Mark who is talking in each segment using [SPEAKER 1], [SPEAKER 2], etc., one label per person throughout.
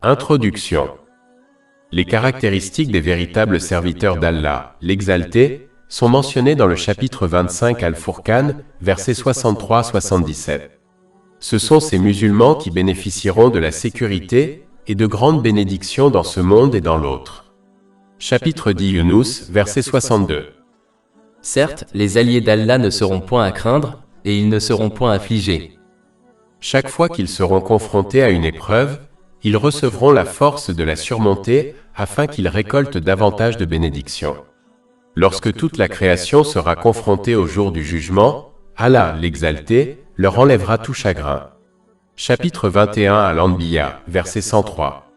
[SPEAKER 1] Introduction. Les caractéristiques des véritables serviteurs d'Allah, l'Exalté, sont mentionnées dans le chapitre 25 Al-Furqan, versets 63-77. Ce sont ces musulmans qui bénéficieront de la sécurité et de grandes bénédictions dans ce monde et dans l'autre. Chapitre 10 Yunus, verset 62.
[SPEAKER 2] Certes, les alliés d'Allah ne seront point à craindre, et ils ne seront point affligés.
[SPEAKER 1] Chaque fois qu'ils seront confrontés à une épreuve, ils recevront la force de la surmonter afin qu'ils récoltent davantage de bénédictions. Lorsque toute la création sera confrontée au jour du jugement, Allah, l'Exalté, leur enlèvera tout chagrin. Chapitre 21 Al-Anbiya, verset 103.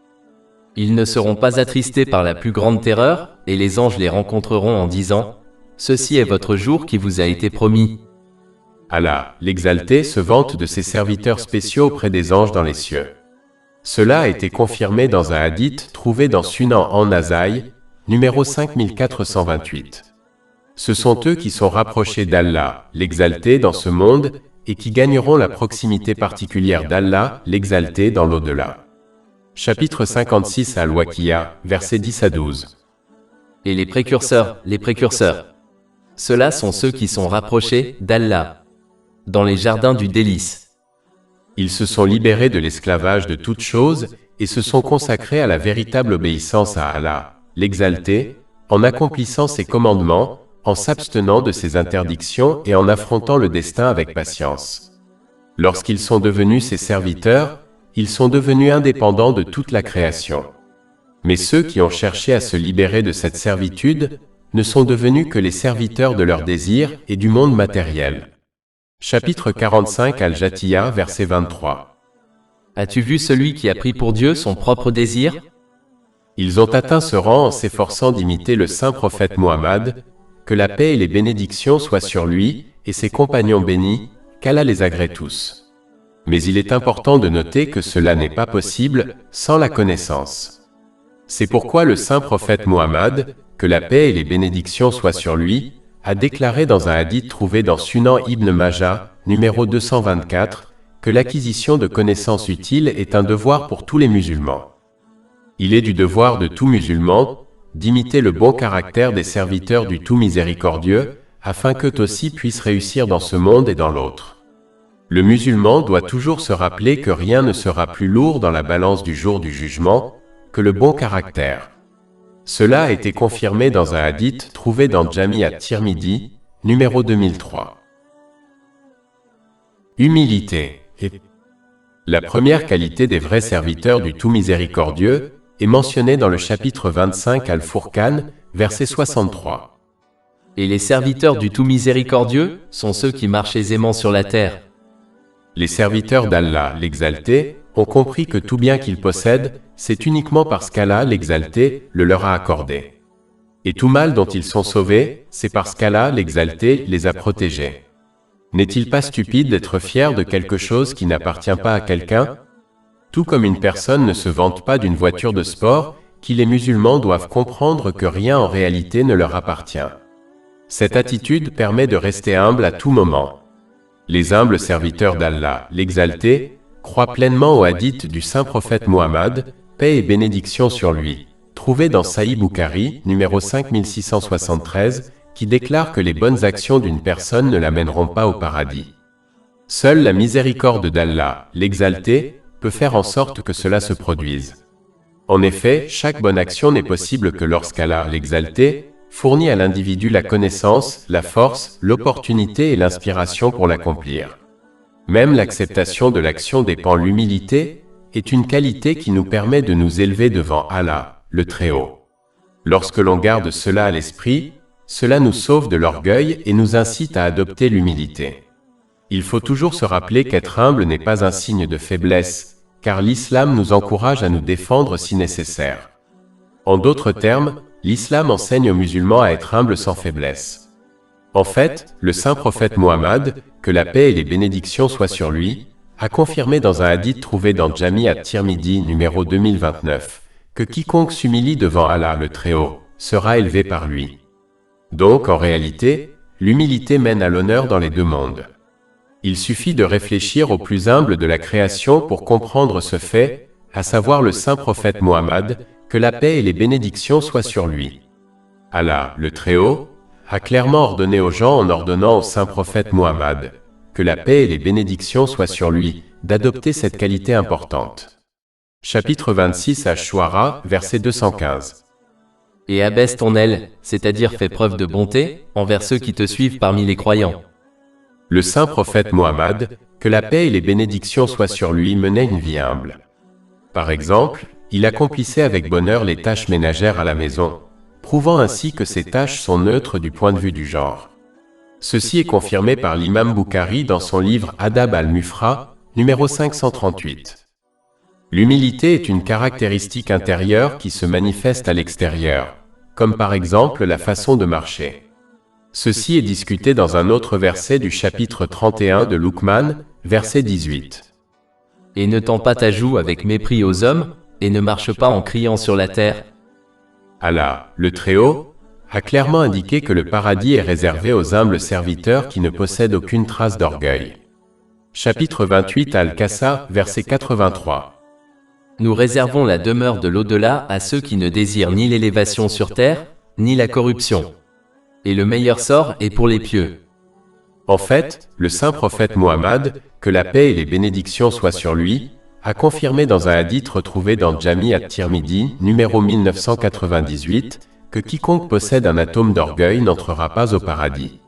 [SPEAKER 2] Ils ne seront pas attristés par la plus grande terreur, et les anges les rencontreront en disant « Ceci est votre jour qui vous a été promis ».
[SPEAKER 1] Allah, l'Exalté, se vante de ses serviteurs spéciaux auprès des anges dans les cieux. Cela a été confirmé dans un hadith trouvé dans Sunan an-Nasaï, numéro 5428. Ce sont eux qui sont rapprochés d'Allah, l'Exalté, dans ce monde, et qui gagneront la proximité particulière d'Allah, l'Exalté, dans l'au-delà. Chapitre 56 Al-Waqiya, versets 10 à 12.
[SPEAKER 2] Et les précurseurs. Ceux-là sont ceux qui sont rapprochés d'Allah, dans les jardins du délice.
[SPEAKER 1] Ils se sont libérés de l'esclavage de toutes choses et se sont consacrés à la véritable obéissance à Allah, l'Exalté, en accomplissant ses commandements, en s'abstenant de ses interdictions et en affrontant le destin avec patience. Lorsqu'ils sont devenus ses serviteurs, ils sont devenus indépendants de toute la création. Mais ceux qui ont cherché à se libérer de cette servitude ne sont devenus que les serviteurs de leurs désirs et du monde matériel. Chapitre 45 Al-Jathiya, verset 23.
[SPEAKER 2] As-tu vu celui qui a pris pour Dieu son propre désir?
[SPEAKER 1] Ils ont atteint ce rang en s'efforçant d'imiter le saint prophète Muhammad, que la paix et les bénédictions soient sur lui et ses compagnons bénis, qu'Allah les agrée tous. Mais il est important de noter que cela n'est pas possible sans la connaissance. C'est pourquoi le saint prophète Muhammad, que la paix et les bénédictions soient sur lui, a déclaré dans un hadith trouvé dans Sunan Ibn Majah, numéro 224, que l'acquisition de connaissances utiles est un devoir pour tous les musulmans. Il est du devoir de tout musulman d'imiter le bon caractère des serviteurs du tout miséricordieux, afin qu'eux aussi puissent réussir dans ce monde et dans l'autre. Le musulman doit toujours se rappeler que rien ne sera plus lourd dans la balance du jour du jugement que le bon caractère. Cela a été confirmé dans un hadith trouvé dans Jami at-Tirmidhi, numéro 2003. Humilité. La première qualité des vrais serviteurs du tout miséricordieux est mentionnée dans le chapitre 25 Al-Furqan, verset 63.
[SPEAKER 2] Et les serviteurs du tout miséricordieux sont ceux qui marchent aisément sur la terre.
[SPEAKER 1] Les serviteurs d'Allah, l'Exalté, ont compris que tout bien qu'ils possèdent, c'est uniquement parce qu'Allah, l'Exalté, le leur a accordé. Et tout mal dont ils sont sauvés, c'est parce qu'Allah, l'Exalté, les a protégés. N'est-il pas stupide d'être fier de quelque chose qui n'appartient pas à quelqu'un? Tout comme une personne ne se vante pas d'une voiture de sport, les musulmans doivent comprendre que rien en réalité ne leur appartient. Cette attitude permet de rester humble à tout moment. Les humbles serviteurs d'Allah, l'Exalté, croient pleinement au hadith du saint prophète Muhammad, paix et bénédiction sur lui, trouvé dans Sahih Bukhari, numéro 5673, qui déclare que les bonnes actions d'une personne ne l'amèneront pas au paradis. Seule la miséricorde d'Allah, l'Exalté, peut faire en sorte que cela se produise. En effet, chaque bonne action n'est possible que lorsqu'Allah, l'Exalté, fournit à l'individu la connaissance, la force, l'opportunité et l'inspiration pour l'accomplir. Même l'acceptation de l'action dépend de l'humilité, est une qualité qui nous permet de nous élever devant Allah, le Très-Haut. Lorsque l'on garde cela à l'esprit, cela nous sauve de l'orgueil et nous incite à adopter l'humilité. Il faut toujours se rappeler qu'être humble n'est pas un signe de faiblesse, car l'islam nous encourage à nous défendre si nécessaire. En d'autres termes, l'islam enseigne aux musulmans à être humbles sans faiblesse. En fait, le saint prophète Muhammad, que la paix et les bénédictions soient sur lui, a confirmé dans un hadith trouvé dans Jami at-Tirmidhi numéro 2029, que quiconque s'humilie devant Allah le Très-Haut, sera élevé par lui. Donc, en réalité, l'humilité mène à l'honneur dans les deux mondes. Il suffit de réfléchir au plus humble de la création pour comprendre ce fait, à savoir le saint prophète Mohammed, que la paix et les bénédictions soient sur lui. Allah, le Très-Haut, a clairement ordonné aux gens en ordonnant au saint prophète Mohammed, que la paix et les bénédictions soient sur lui, d'adopter cette qualité importante. Chapitre 26 Ash-Shu'ara, verset 215.
[SPEAKER 2] Et abaisse ton aile, c'est-à-dire fais preuve de bonté, envers ceux qui te suivent parmi les croyants.
[SPEAKER 1] Le saint prophète Mohammed, que la paix et les bénédictions soient sur lui, menait une vie humble. Par exemple, il accomplissait avec bonheur les tâches ménagères à la maison, prouvant ainsi que ces tâches sont neutres du point de vue du genre. Ceci est confirmé par l'imam Bukhari dans son livre Adab al-Mufra, numéro 538. L'humilité est une caractéristique intérieure qui se manifeste à l'extérieur, comme par exemple la façon de marcher. Ceci est discuté dans un autre verset du chapitre 31 de Luqman, verset 18.
[SPEAKER 2] Et ne tends pas ta joue avec mépris aux hommes, et ne marche pas en criant sur la terre.
[SPEAKER 1] Allah, le Très-Haut, a clairement indiqué que le paradis est réservé aux humbles serviteurs qui ne possèdent aucune trace d'orgueil. Chapitre 28 Al-Qassa, verset 83.
[SPEAKER 2] Nous réservons la demeure de l'au-delà à ceux qui ne désirent ni l'élévation sur terre, ni la corruption. Et le meilleur sort est pour les pieux.
[SPEAKER 1] En fait, le saint prophète Mohammed, que la paix et les bénédictions soient sur lui, a confirmé dans un hadith retrouvé dans Jami at-Tirmidhi, numéro 1998, que quiconque possède un atome d'orgueil n'entrera pas au paradis.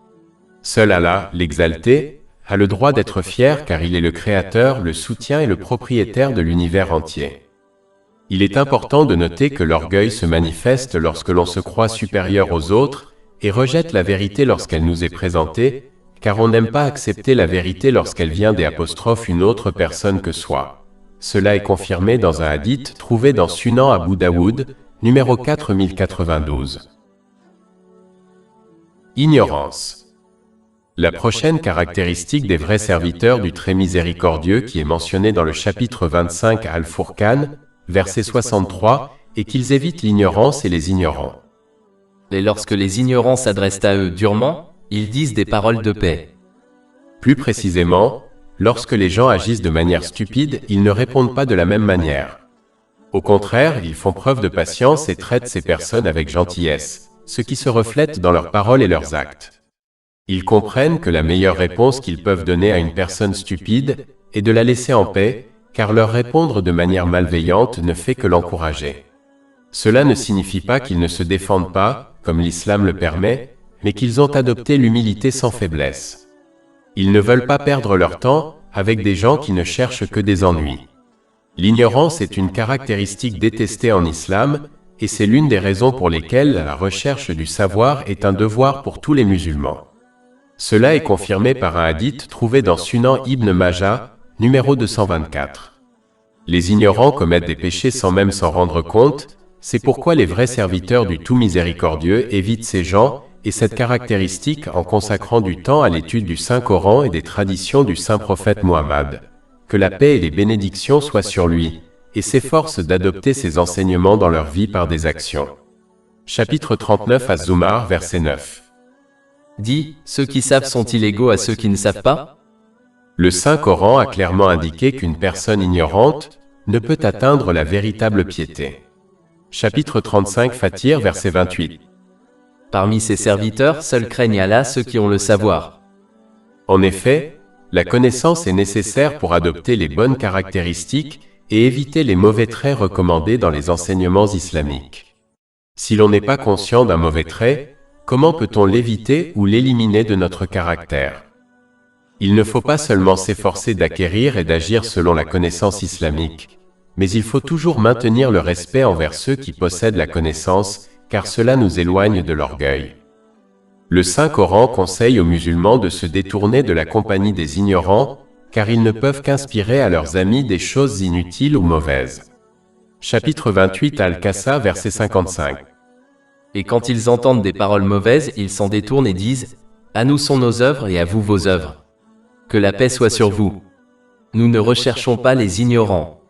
[SPEAKER 1] Seul Allah, l'exalté, a le droit d'être fier car il est le créateur, le soutien et le propriétaire de l'univers entier. Il est important de noter que l'orgueil se manifeste lorsque l'on se croit supérieur aux autres et rejette la vérité lorsqu'elle nous est présentée, car on n'aime pas accepter la vérité lorsqu'elle vient des apostrophes une autre personne que soi. Cela est confirmé dans un hadith trouvé dans Sunan Abu Daoud, numéro 4092. Ignorance. La prochaine caractéristique des vrais serviteurs du Très Miséricordieux qui est mentionnée dans le chapitre 25 Al-Furqan, verset 63, est qu'ils évitent l'ignorance et les ignorants.
[SPEAKER 2] Et lorsque les ignorants s'adressent à eux durement, ils disent des paroles de paix.
[SPEAKER 1] Plus précisément, lorsque les gens agissent de manière stupide, ils ne répondent pas de la même manière. Au contraire, ils font preuve de patience et traitent ces personnes avec gentillesse, ce qui se reflète dans leurs paroles et leurs actes. Ils comprennent que la meilleure réponse qu'ils peuvent donner à une personne stupide est de la laisser en paix, car leur répondre de manière malveillante ne fait que l'encourager. Cela ne signifie pas qu'ils ne se défendent pas, comme l'islam le permet, mais qu'ils ont adopté l'humilité sans faiblesse. Ils ne veulent pas perdre leur temps avec des gens qui ne cherchent que des ennuis. L'ignorance est une caractéristique détestée en islam, et c'est l'une des raisons pour lesquelles la recherche du savoir est un devoir pour tous les musulmans. Cela est confirmé par un hadith trouvé dans Sunan Ibn Majah, numéro 224. Les ignorants commettent des péchés sans même s'en rendre compte, c'est pourquoi les vrais serviteurs du Tout Miséricordieux évitent ces gens et cette caractéristique en consacrant du temps à l'étude du Saint-Coran et des traditions du Saint Prophète Mohammed. Que la paix et les bénédictions soient sur lui, et s'efforcent d'adopter ses enseignements dans leur vie par des actions. Chapitre 39 Az-Zumar, verset 9.
[SPEAKER 2] Dis, ceux qui savent sont-ils égaux à ceux qui ne savent pas?
[SPEAKER 1] Le Saint-Coran a clairement indiqué qu'une personne ignorante ne peut atteindre la véritable piété. Chapitre 35 Fatir, verset 28.
[SPEAKER 2] Parmi ses serviteurs, seuls craignent Allah ceux qui ont le savoir.
[SPEAKER 1] En effet, la connaissance est nécessaire pour adopter les bonnes caractéristiques et éviter les mauvais traits recommandés dans les enseignements islamiques. Si l'on n'est pas conscient d'un mauvais trait, comment peut-on l'éviter ou l'éliminer de notre caractère? Il ne faut pas seulement s'efforcer d'acquérir et d'agir selon la connaissance islamique, mais il faut toujours maintenir le respect envers ceux qui possèdent la connaissance, car cela nous éloigne de l'orgueil. Le Saint-Coran conseille aux musulmans de se détourner de la compagnie des ignorants, car ils ne peuvent qu'inspirer à leurs amis des choses inutiles ou mauvaises. Chapitre 28 Al-Qassa, verset 55.
[SPEAKER 2] Et quand ils entendent des paroles mauvaises, ils s'en détournent et disent « À nous sont nos œuvres et à vous vos œuvres. Que la paix soit sur vous. Nous ne recherchons pas les ignorants. »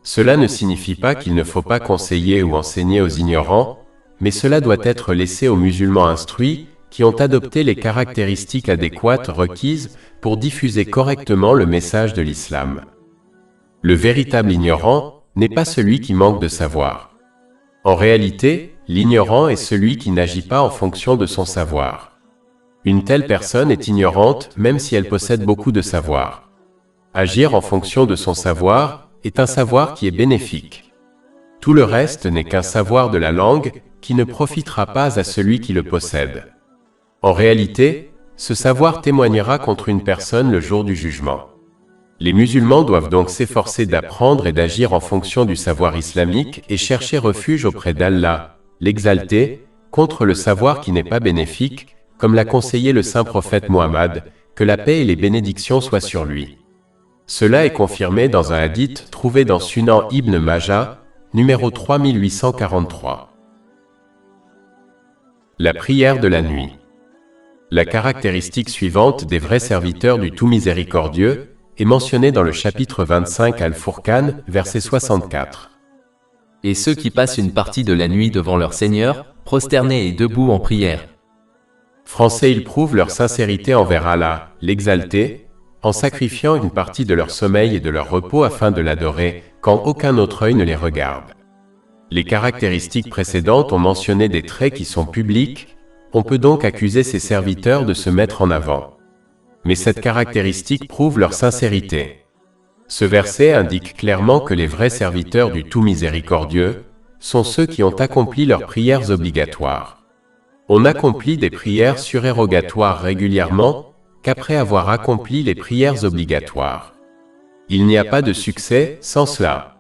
[SPEAKER 1] Cela ne signifie pas qu'il ne faut pas conseiller ou enseigner aux ignorants, mais cela doit être laissé aux musulmans instruits qui ont adopté les caractéristiques adéquates requises pour diffuser correctement le message de l'islam. Le véritable ignorant n'est pas celui qui manque de savoir. En réalité, l'ignorant est celui qui n'agit pas en fonction de son savoir. Une telle personne est ignorante même si elle possède beaucoup de savoir. Agir en fonction de son savoir est un savoir qui est bénéfique. Tout le reste n'est qu'un savoir de la langue qui ne profitera pas à celui qui le possède. En réalité, ce savoir témoignera contre une personne le jour du jugement. Les musulmans doivent donc s'efforcer d'apprendre et d'agir en fonction du savoir islamique et chercher refuge auprès d'Allah, l'exalté, contre le savoir qui n'est pas bénéfique, comme l'a conseillé le saint prophète Mohammed, que la paix et les bénédictions soient sur lui. Cela est confirmé dans un hadith trouvé dans Sunan Ibn Majah, numéro 3843. La prière de la nuit. La caractéristique suivante des vrais serviteurs du Tout Miséricordieux est mentionnée dans le chapitre 25 Al-Furqan, verset 64.
[SPEAKER 2] Et ceux qui passent une partie de la nuit devant leur Seigneur, prosternés et debout en prière.
[SPEAKER 1] Français, ils prouvent leur sincérité envers Allah, l'exalté, en sacrifiant une partie de leur sommeil et de leur repos afin de l'adorer, quand aucun autre œil ne les regarde. Les caractéristiques précédentes ont mentionné des traits qui sont publics, on peut donc accuser ces serviteurs de se mettre en avant. Mais cette caractéristique prouve leur sincérité. Ce verset indique clairement que les vrais serviteurs du Tout Miséricordieux sont ceux qui ont accompli leurs prières obligatoires. On accomplit des prières surérogatoires régulièrement qu'après avoir accompli les prières obligatoires. Il n'y a pas de succès sans cela.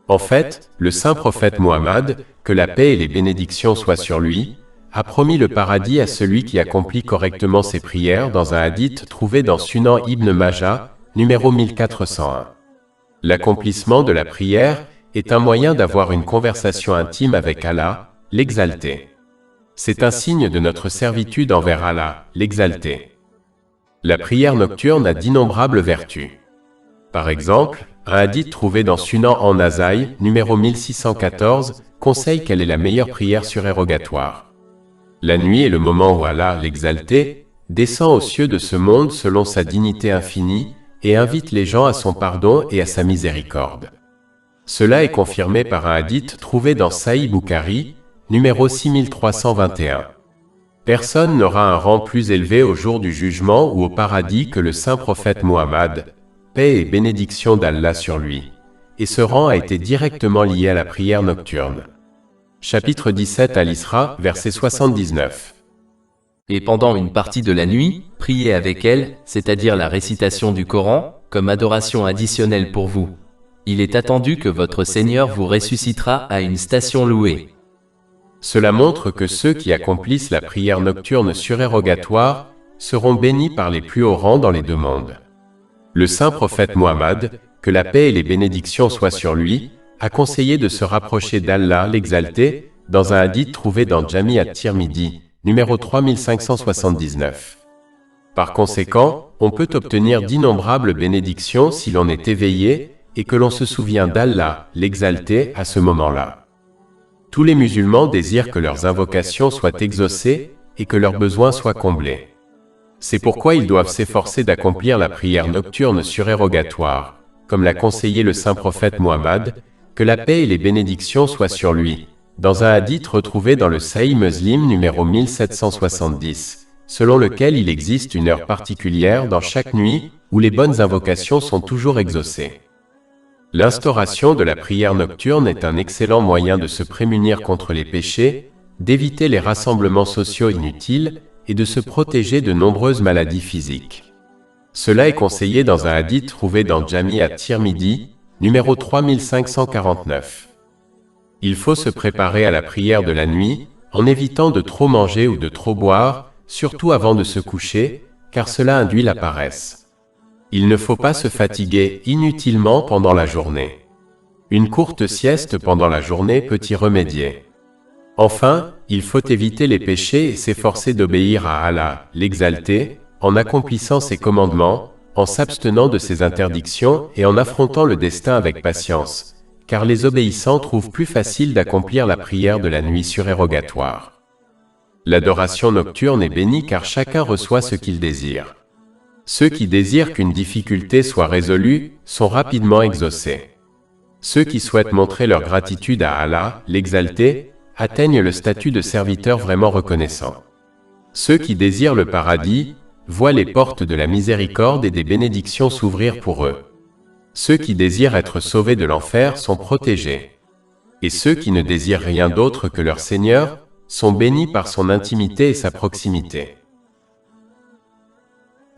[SPEAKER 1] En fait, le saint prophète Mohammed, que la paix et les bénédictions soient sur lui, a promis le paradis à celui qui accomplit correctement ses prières dans un hadith trouvé dans Sunan Ibn Majah, numéro 1401. L'accomplissement de la prière est un moyen d'avoir une conversation intime avec Allah, l'exalté. C'est un signe de notre servitude envers Allah, l'exalté. La prière nocturne a d'innombrables vertus. Par exemple, un hadith trouvé dans Sunan en Nasaï, numéro 1614, conseille quelle est la meilleure prière surérogatoire. La nuit est le moment où Allah, l'exalté, descend aux cieux de ce monde selon sa dignité infinie et invite les gens à son pardon et à sa miséricorde. Cela est confirmé par un hadith trouvé dans Sahih Bukhari, numéro 6321. Personne n'aura un rang plus élevé au jour du jugement ou au paradis que le saint prophète Mohammed, paix et bénédiction d'Allah sur lui, et ce rang a été directement lié à la prière nocturne. Chapitre 17 Al-Isra, verset 79.
[SPEAKER 2] Et pendant une partie de la nuit, priez avec elle, c'est-à-dire la récitation du Coran, comme adoration additionnelle pour vous. Il est attendu que votre Seigneur vous ressuscitera à une station louée.
[SPEAKER 1] Cela montre que ceux qui accomplissent la prière nocturne surérogatoire seront bénis par les plus hauts rangs dans les deux mondes. Le saint prophète Mohammed, que la paix et les bénédictions soient sur lui, a conseillé de se rapprocher d'Allah l'exalté dans un hadith trouvé dans Jami at-Tirmidhi, numéro 3579. Par conséquent, on peut obtenir d'innombrables bénédictions si l'on est éveillé et que l'on se souvient d'Allah l'exalté à ce moment-là. Tous les musulmans désirent que leurs invocations soient exaucées et que leurs besoins soient comblés. C'est pourquoi ils doivent s'efforcer d'accomplir la prière nocturne surérogatoire, comme l'a conseillé le saint prophète Mohammed, que la paix et les bénédictions soient sur lui, dans un hadith retrouvé dans le Sahih Muslim numéro 1770, selon lequel il existe une heure particulière dans chaque nuit où les bonnes invocations sont toujours exaucées. L'instauration de la prière nocturne est un excellent moyen de se prémunir contre les péchés, d'éviter les rassemblements sociaux inutiles et de se protéger de nombreuses maladies physiques. Cela est conseillé dans un hadith trouvé dans Jami at-Tirmidhi, numéro 3549. Il faut se préparer à la prière de la nuit, en évitant de trop manger ou de trop boire, surtout avant de se coucher, car cela induit la paresse. Il ne faut pas se fatiguer inutilement pendant la journée. Une courte sieste pendant la journée peut y remédier. Enfin, il faut éviter les péchés et s'efforcer d'obéir à Allah, l'exalté, en accomplissant ses commandements, en s'abstenant de ses interdictions et en affrontant le destin avec patience, car les obéissants trouvent plus facile d'accomplir la prière de la nuit surérogatoire. L'adoration nocturne est bénie car chacun reçoit ce qu'il désire. Ceux qui désirent qu'une difficulté soit résolue sont rapidement exaucés. Ceux qui souhaitent montrer leur gratitude à Allah, l'exalté, atteignent le statut de serviteur vraiment reconnaissant. Ceux qui désirent le paradis, voient les portes de la miséricorde et des bénédictions s'ouvrir pour eux. Ceux qui désirent être sauvés de l'enfer sont protégés. Et ceux qui ne désirent rien d'autre que leur Seigneur, sont bénis par son intimité et sa proximité.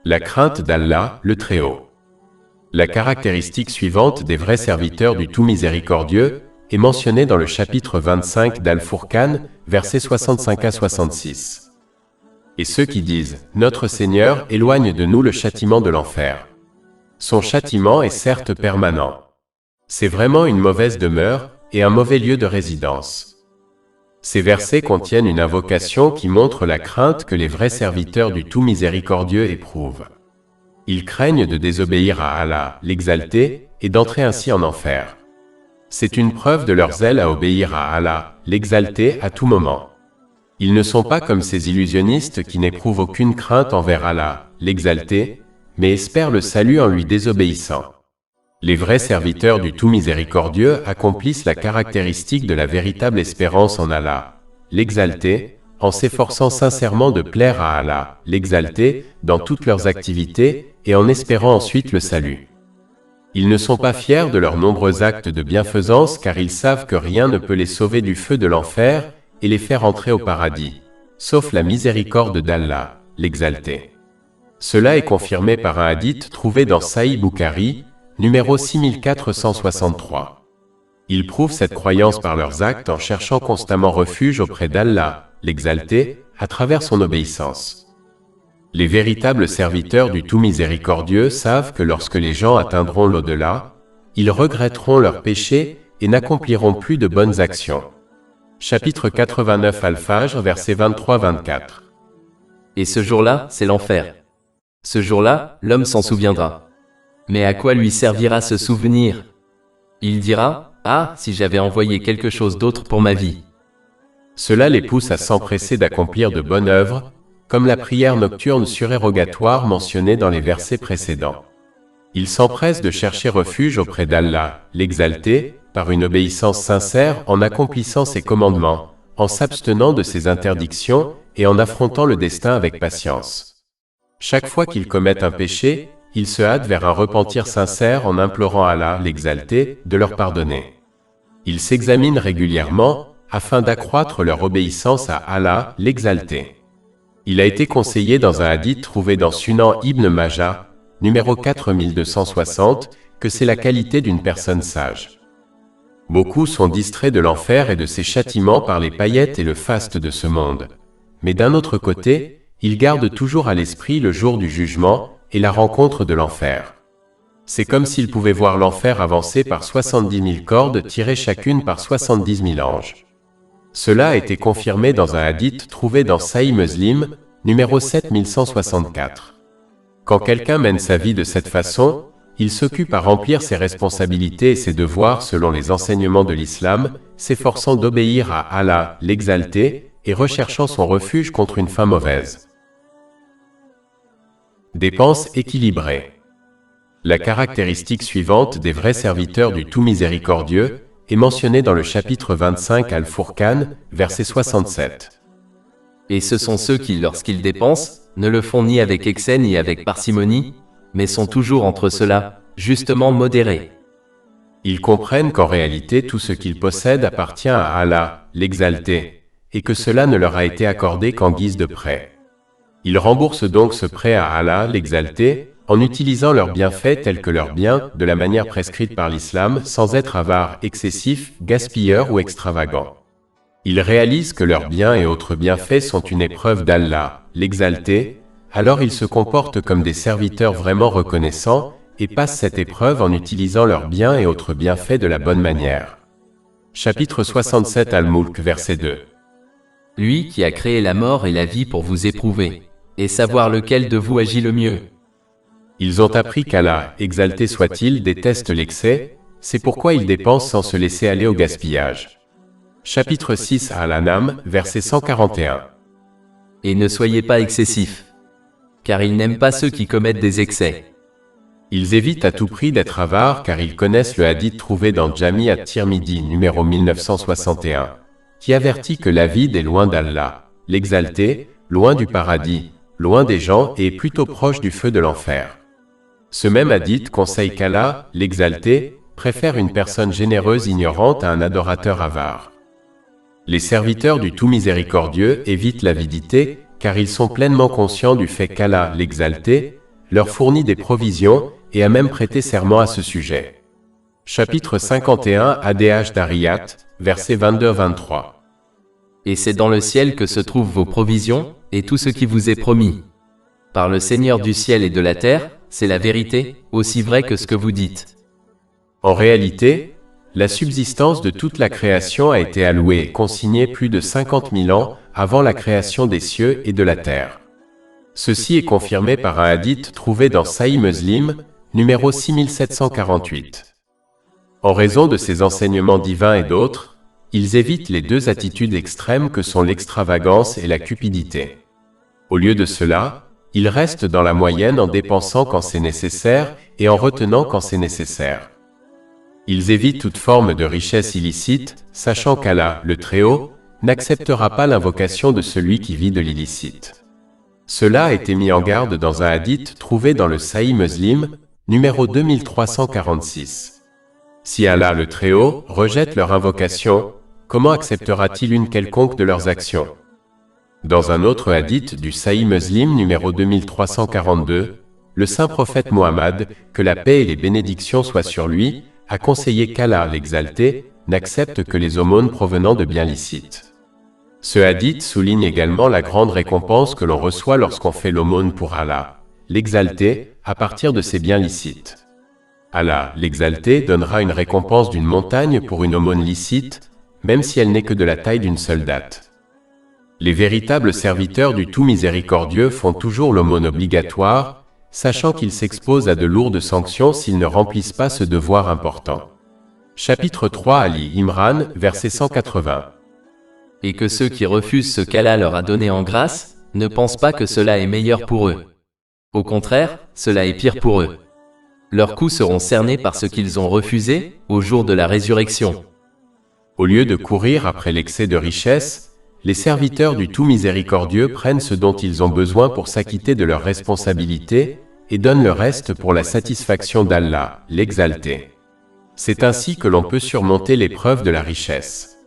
[SPEAKER 1] La crainte d'Allah, le Très-Haut. La caractéristique suivante des vrais serviteurs du Tout Miséricordieux est mentionnée dans le chapitre 25 d'Al-Furqan, versets 65 à 66. Et ceux qui disent « Notre Seigneur éloigne de nous le châtiment de l'enfer. Son châtiment est certes permanent. C'est vraiment une mauvaise demeure et un mauvais lieu de résidence. » Ces versets contiennent une invocation qui montre la crainte que les vrais serviteurs du Tout Miséricordieux éprouvent. Ils craignent de désobéir à Allah, l'exalté, et d'entrer ainsi en enfer. C'est une preuve de leur zèle à obéir à Allah, l'exalté, à tout moment. Ils ne sont pas comme ces illusionnistes qui n'éprouvent aucune crainte envers Allah, l'exalté, mais espèrent le salut en lui désobéissant. Les vrais serviteurs du Tout Miséricordieux accomplissent la caractéristique de la véritable espérance en Allah, l'exalté, en s'efforçant sincèrement de plaire à Allah, l'exalté, dans toutes leurs activités, et en espérant ensuite le salut. Ils ne sont pas fiers de leurs nombreux actes de bienfaisance car ils savent que rien ne peut les sauver du feu de l'enfer et les faire entrer au paradis, sauf la miséricorde d'Allah, l'exalté. Cela est confirmé par un hadith trouvé dans Sahih Bukhari, numéro 6463. Ils prouvent cette croyance par leurs actes en cherchant constamment refuge auprès d'Allah, l'exalté, à travers son obéissance. Les véritables serviteurs du Tout Miséricordieux savent que lorsque les gens atteindront l'au-delà, ils regretteront leurs péchés et n'accompliront plus de bonnes actions. Chapitre 89 Al-Fajr, versets 23-24.
[SPEAKER 2] Et ce jour-là, c'est l'enfer. Ce jour-là, l'homme s'en souviendra. Mais à quoi lui servira ce souvenir? Il dira, « Ah, si j'avais envoyé quelque chose d'autre pour ma vie !»
[SPEAKER 1] Cela les pousse à s'empresser d'accomplir de bonnes œuvres, comme la prière nocturne surérogatoire mentionnée dans les versets précédents. Ils s'empressent de chercher refuge auprès d'Allah, l'exalté, par une obéissance sincère en accomplissant ses commandements, en s'abstenant de ses interdictions et en affrontant le destin avec patience. Chaque fois qu'ils commettent un péché, ils se hâtent vers un repentir sincère en implorant Allah, l'exalté, de leur pardonner. Ils s'examinent régulièrement, afin d'accroître leur obéissance à Allah, l'exalté. Il a été conseillé dans un hadith trouvé dans Sunan Ibn Majah, numéro 4260, que c'est la qualité d'une personne sage. Beaucoup sont distraits de l'enfer et de ses châtiments par les paillettes et le faste de ce monde. Mais d'un autre côté, ils gardent toujours à l'esprit le jour du jugement et la rencontre de l'enfer. C'est comme s'ils pouvaient voir l'enfer avancer par 70 000 cordes tirées chacune par 70 000 anges. Cela a été confirmé dans un hadith trouvé dans Sahih Muslim, numéro 7164. Quand quelqu'un mène sa vie de cette façon, il s'occupe à remplir ses responsabilités et ses devoirs selon les enseignements de l'islam, s'efforçant d'obéir à Allah, l'exalté, et recherchant son refuge contre une fin mauvaise. Dépenses équilibrées. La caractéristique suivante des vrais serviteurs du Tout Miséricordieux est mentionnée dans le chapitre 25 Al-Furqan, verset 67.
[SPEAKER 2] Et ce sont ceux qui, lorsqu'ils dépensent, ne le font ni avec excès ni avec parcimonie, mais sont toujours entre ceux-là, justement modérés.
[SPEAKER 1] Ils comprennent qu'en réalité tout ce qu'ils possèdent appartient à Allah, l'exalté, et que cela ne leur a été accordé qu'en guise de prêt. Ils remboursent donc ce prêt à Allah, l'exalté, en utilisant leurs bienfaits tels que leurs biens, de la manière prescrite par l'islam, sans être avares, excessifs, gaspilleurs ou extravagants. Ils réalisent que leurs biens et autres bienfaits sont une épreuve d'Allah, l'exalté, alors ils se comportent comme des serviteurs vraiment reconnaissants, et passent cette épreuve en utilisant leurs biens et autres bienfaits de la bonne manière. Chapitre 67 Al-Mulk, verset 2.
[SPEAKER 2] Lui qui a créé la mort et la vie pour vous éprouver, et savoir lequel de vous agit le mieux.
[SPEAKER 1] Ils ont appris qu'Allah, exalté soit-il, déteste l'excès, c'est pourquoi ils dépensent sans se laisser aller au gaspillage. Chapitre 6 Al-An'am, verset 141.
[SPEAKER 2] Et ne soyez pas excessifs, car il n'aime pas ceux qui commettent des excès.
[SPEAKER 1] Ils évitent à tout prix d'être avares car ils connaissent le hadith trouvé dans Jami at-Tirmidhi numéro 1961, qui avertit que la vide est loin d'Allah, l'exalté, loin du paradis, loin des gens et plutôt proche du feu de l'enfer. Ce même hadith conseille qu'Allah, l'exalté, préfère une personne généreuse ignorante à un adorateur avare. Les serviteurs du Tout Miséricordieux évitent l'avidité car ils sont pleinement conscients du fait qu'Allah, l'exalté, leur fournit des provisions et a même prêté serment à ce sujet. Chapitre 51 ADH Dariyat, versets 22-23.
[SPEAKER 2] Et c'est dans le ciel que se trouvent vos provisions, et tout ce qui vous est promis. Par le Seigneur du ciel et de la terre, c'est la vérité, aussi vrai que ce que vous dites.
[SPEAKER 1] En réalité, la subsistance de toute la création a été allouée et consignée plus de 50 000 ans avant la création des cieux et de la terre. Ceci est confirmé par un hadith trouvé dans Sahih Muslim, numéro 6748. En raison de ces enseignements divins et d'autres, ils évitent les deux attitudes extrêmes que sont l'extravagance et la cupidité. Au lieu de cela, ils restent dans la moyenne en dépensant quand c'est nécessaire et en retenant quand c'est nécessaire. Ils évitent toute forme de richesse illicite, sachant qu'Allah, le Très-Haut, n'acceptera pas l'invocation de celui qui vit de l'illicite. Cela a été mis en garde dans un hadith trouvé dans le Sahih Muslim, numéro 2346. Si Allah le Très-Haut rejette leur invocation, comment acceptera-t-il une quelconque de leurs actions? Dans un autre hadith du Sahih Muslim numéro 2342, le saint prophète Mohammed, que la paix et les bénédictions soient sur lui, a conseillé qu'Allah l'exalté n'accepte que les aumônes provenant de biens licites. Ce hadith souligne également la grande récompense que l'on reçoit lorsqu'on fait l'aumône pour Allah, l'exalté, à partir de ses biens licites. Allah, l'exalté, donnera une récompense d'une montagne pour une aumône licite, même si elle n'est que de la taille d'une seule date. Les véritables serviteurs du Tout Miséricordieux font toujours l'aumône obligatoire, sachant qu'ils s'exposent à de lourdes sanctions s'ils ne remplissent pas ce devoir important. Chapitre 3 Ali Imran, verset 180.
[SPEAKER 2] Et que ceux qui refusent ce qu'Allah leur a donné en grâce, ne pensent pas que cela est meilleur pour eux. Au contraire, cela est pire pour eux. Leurs coups seront cernés par ce qu'ils ont refusé, au jour de la résurrection.
[SPEAKER 1] Au lieu de courir après l'excès de richesse, les serviteurs du Tout Miséricordieux prennent ce dont ils ont besoin pour s'acquitter de leurs responsabilités et donnent le reste pour la satisfaction d'Allah, l'exalté. C'est ainsi que l'on peut surmonter l'épreuve de la richesse.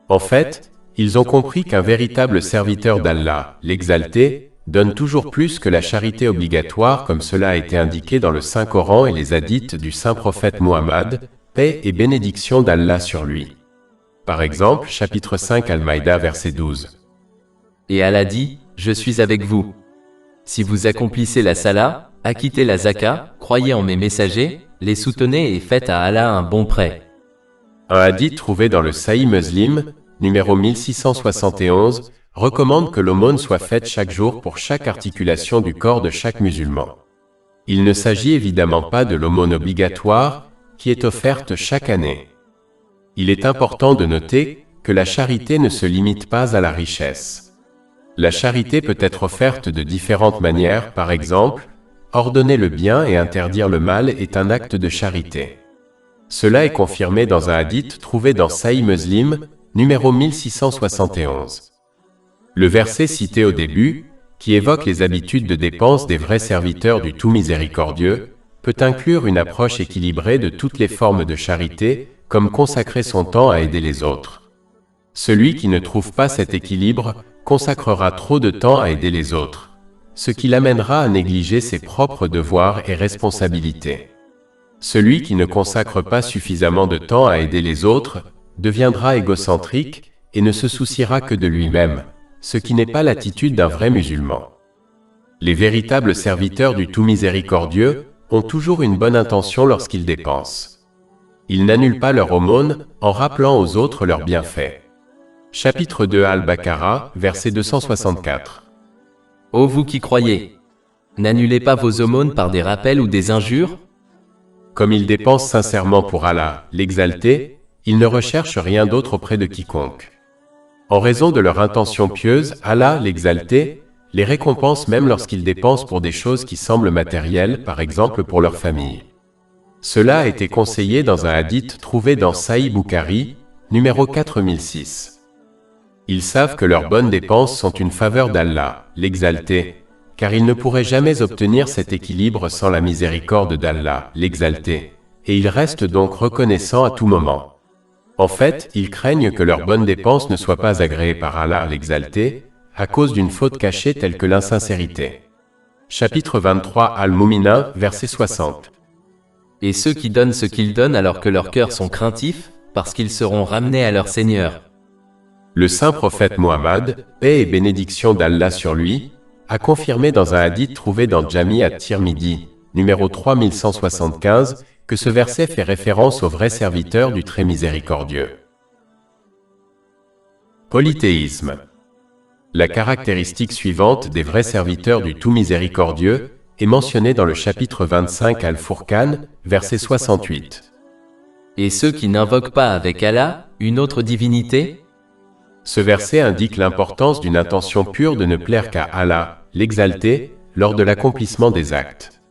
[SPEAKER 1] En fait, ils ont compris qu'un véritable serviteur d'Allah, l'exalté, donne toujours plus que la charité obligatoire comme cela a été indiqué dans le Saint-Coran et les hadiths du saint prophète Mohammed, paix et bénédiction d'Allah sur lui. Par exemple, chapitre 5 Al-Maïda verset 12.
[SPEAKER 2] Et Allah dit, je suis avec vous. Si vous accomplissez la salah, acquittez la zaka, croyez en mes messagers, les soutenez et faites à Allah un bon prêt.
[SPEAKER 1] Un hadith trouvé dans le Sahih Muslim, numéro 1671, recommande que l'aumône soit faite chaque jour pour chaque articulation du corps de chaque musulman. Il ne s'agit évidemment pas de l'aumône obligatoire, qui est offerte chaque année. Il est important de noter que la charité ne se limite pas à la richesse. La charité peut être offerte de différentes manières, par exemple, ordonner le bien et interdire le mal est un acte de charité. Cela est confirmé dans un hadith trouvé dans Sahih Muslim, numéro 1671. Le verset cité au début, qui évoque les habitudes de dépense des vrais serviteurs du Tout Miséricordieux, peut inclure une approche équilibrée de toutes les formes de charité, comme consacrer son temps à aider les autres. Celui qui ne trouve pas cet équilibre consacrera trop de temps à aider les autres, ce qui l'amènera à négliger ses propres devoirs et responsabilités. Celui qui ne consacre pas suffisamment de temps à aider les autres deviendra égocentrique et ne se souciera que de lui-même, ce qui n'est pas l'attitude d'un vrai musulman. Les véritables serviteurs du Tout Miséricordieux ont toujours une bonne intention lorsqu'ils dépensent. Ils n'annulent pas leur aumône en rappelant aux autres leurs bienfaits. Chapitre 2 Al-Baqarah, verset 264.
[SPEAKER 2] Ô vous qui croyez! N'annulez pas vos aumônes par des rappels ou des injures.
[SPEAKER 1] Comme ils dépensent sincèrement pour Allah, l'exalté, ils ne recherchent rien d'autre auprès de quiconque. En raison de leur intention pieuse, Allah, l'exalté, les récompensent même lorsqu'ils dépensent pour des choses qui semblent matérielles, par exemple pour leur famille. Cela a été conseillé dans un hadith trouvé dans Sahih Bukhari, numéro 4006. Ils savent que leurs bonnes dépenses sont une faveur d'Allah, l'Exalté, car ils ne pourraient jamais obtenir cet équilibre sans la miséricorde d'Allah, l'Exalté, et ils restent donc reconnaissants à tout moment. En fait, ils craignent que leurs bonnes dépenses ne soient pas agréées par Allah, l'Exalté, à cause d'une faute cachée telle que l'insincérité. Chapitre 23 Al-Mu'minin, verset 60.
[SPEAKER 2] Et ceux qui donnent ce qu'ils donnent alors que leurs cœurs sont craintifs, parce qu'ils seront ramenés à leur Seigneur.
[SPEAKER 1] Le saint prophète Muhammad, paix et bénédiction d'Allah sur lui, a confirmé dans un hadith trouvé dans Jami' at-Tirmidhi, numéro 3175, que ce verset fait référence au vrai serviteur du très miséricordieux. Polythéisme. La caractéristique suivante des vrais serviteurs du tout miséricordieux est mentionnée dans le chapitre 25 Al-Furqan, verset 68.
[SPEAKER 2] Et ceux qui n'invoquent pas avec Allah une autre divinité?
[SPEAKER 1] Ce verset indique l'importance d'une intention pure de ne plaire qu'à Allah, l'Exalté, lors de l'accomplissement des actes.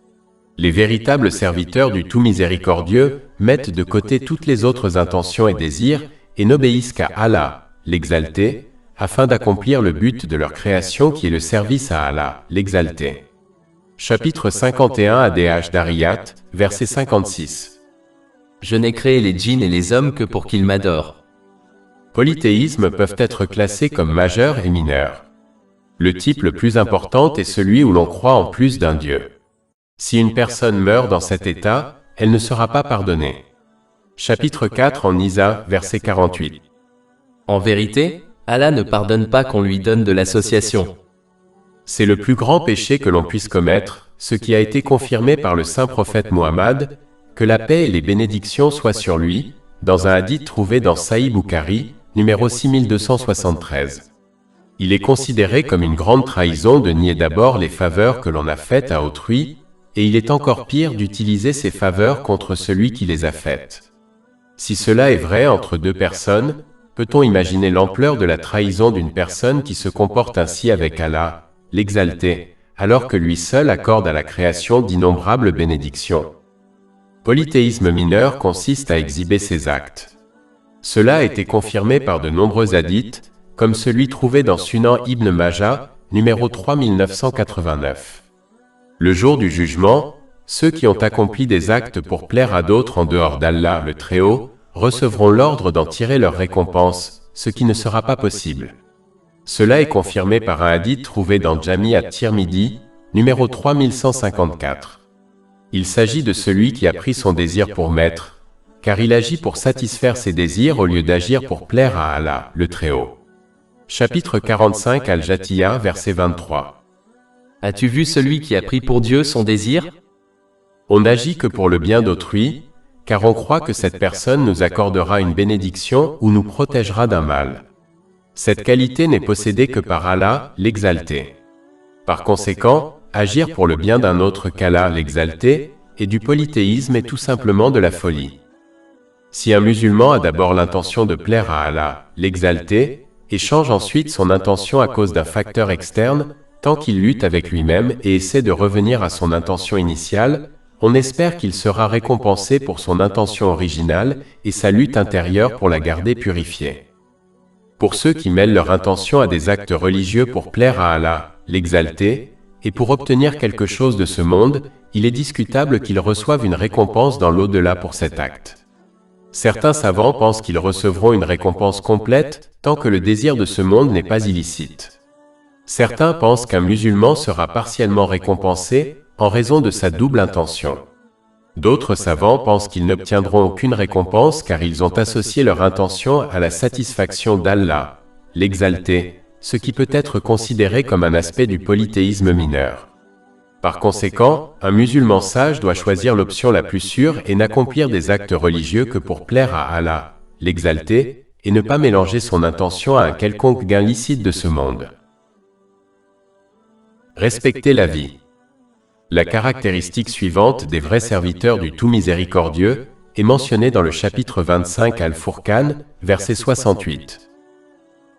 [SPEAKER 1] Les véritables serviteurs du tout miséricordieux mettent de côté toutes les autres intentions et désirs et n'obéissent qu'à Allah, l'Exalté, afin d'accomplir le but de leur création qui est le service à Allah, l'Exalté. Chapitre 51 ADH Dariyat, verset 56.
[SPEAKER 2] Je n'ai créé les djinns et les hommes que pour qu'ils m'adorent.
[SPEAKER 1] Polythéismes peuvent être classés comme majeurs et mineurs. Le type le plus important est celui où l'on croit en plus d'un Dieu. Si une personne meurt dans cet état, elle ne sera pas pardonnée. Chapitre 4 en Nisa, verset 48.
[SPEAKER 2] En vérité, Allah ne pardonne pas qu'on lui donne de l'association.
[SPEAKER 1] C'est le plus grand péché que l'on puisse commettre, ce qui a été confirmé par le saint prophète Muhammad, que la paix et les bénédictions soient sur lui, dans un hadith trouvé dans Sahih Bukhari, numéro 6273. Il est considéré comme une grande trahison de nier d'abord les faveurs que l'on a faites à autrui, et il est encore pire d'utiliser ces faveurs contre celui qui les a faites. Si cela est vrai entre deux personnes, peut-on imaginer l'ampleur de la trahison d'une personne qui se comporte ainsi avec Allah, l'Exalté, alors que lui seul accorde à la création d'innombrables bénédictions? Polythéisme mineur consiste à exhiber ses actes. Cela a été confirmé par de nombreux hadiths, comme celui trouvé dans Sunan Ibn Majah, numéro 3989. Le jour du jugement, ceux qui ont accompli des actes pour plaire à d'autres en dehors d'Allah le Très-Haut, recevront l'ordre d'en tirer leur récompense, ce qui ne sera pas possible. Cela est confirmé par un hadith trouvé dans Jami' at-Tirmidhi, numéro 3154. Il s'agit de celui qui a pris son désir pour maître, car il agit pour satisfaire ses désirs au lieu d'agir pour plaire à Allah, le Très-Haut. Chapitre 45 Al-Jathiya, verset 23.
[SPEAKER 2] As-tu vu celui qui a pris pour Dieu son désir?
[SPEAKER 1] On n'agit que pour le bien d'autrui, car on croit que cette personne nous accordera une bénédiction ou nous protégera d'un mal. Cette qualité n'est possédée que par Allah, l'Exalté. Par conséquent, agir pour le bien d'un autre qu'Allah, l'Exalté, est du polythéisme et tout simplement de la folie. Si un musulman a d'abord l'intention de plaire à Allah, l'Exalté, et change ensuite son intention à cause d'un facteur externe, tant qu'il lutte avec lui-même et essaie de revenir à son intention initiale, on espère qu'il sera récompensé pour son intention originale et sa lutte intérieure pour la garder purifiée. Pour ceux qui mêlent leur intention à des actes religieux pour plaire à Allah, l'Exalté, et pour obtenir quelque chose de ce monde, il est discutable qu'ils reçoivent une récompense dans l'au-delà pour cet acte. Certains savants pensent qu'ils recevront une récompense complète tant que le désir de ce monde n'est pas illicite. Certains pensent qu'un musulman sera partiellement récompensé en raison de sa double intention. D'autres savants pensent qu'ils n'obtiendront aucune récompense car ils ont associé leur intention à la satisfaction d'Allah, l'Exalté, ce qui peut être considéré comme un aspect du polythéisme mineur. Par conséquent, un musulman sage doit choisir l'option la plus sûre et n'accomplir des actes religieux que pour plaire à Allah, l'Exalté, et ne pas mélanger son intention à un quelconque gain licite de ce monde. Respecter la vie. La caractéristique suivante des vrais serviteurs du tout miséricordieux est mentionnée dans le chapitre 25 Al-Furqan, verset 68.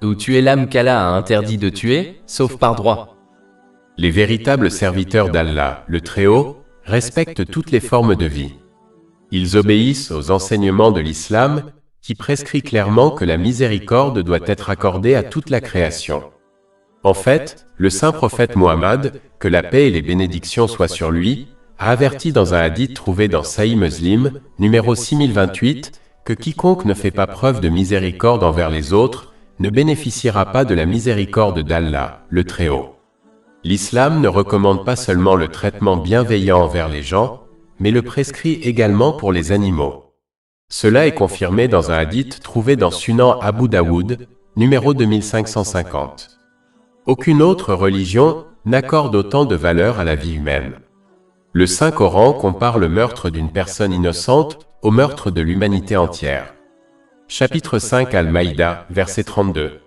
[SPEAKER 2] Ou tuer l'âme qu'Allah a interdit de tuer, sauf par droit.
[SPEAKER 1] Les véritables serviteurs d'Allah, le Très-Haut, respectent toutes les formes de vie. Ils obéissent aux enseignements de l'islam, qui prescrit clairement que la miséricorde doit être accordée à toute la création. En fait, le saint prophète Muhammad, que la paix et les bénédictions soient sur lui, a averti dans un hadith trouvé dans Sahih Muslim, numéro 6028, que quiconque ne fait pas preuve de miséricorde envers les autres ne bénéficiera pas de la miséricorde d'Allah, le Très-Haut. L'islam ne recommande pas seulement le traitement bienveillant envers les gens, mais le prescrit également pour les animaux. Cela est confirmé dans un hadith trouvé dans Sunan Abu Daoud, numéro 2550. Aucune autre religion n'accorde autant de valeur à la vie humaine. Le Saint-Coran compare le meurtre d'une personne innocente au meurtre de l'humanité entière. Chapitre 5 Al-Maïda, verset 32.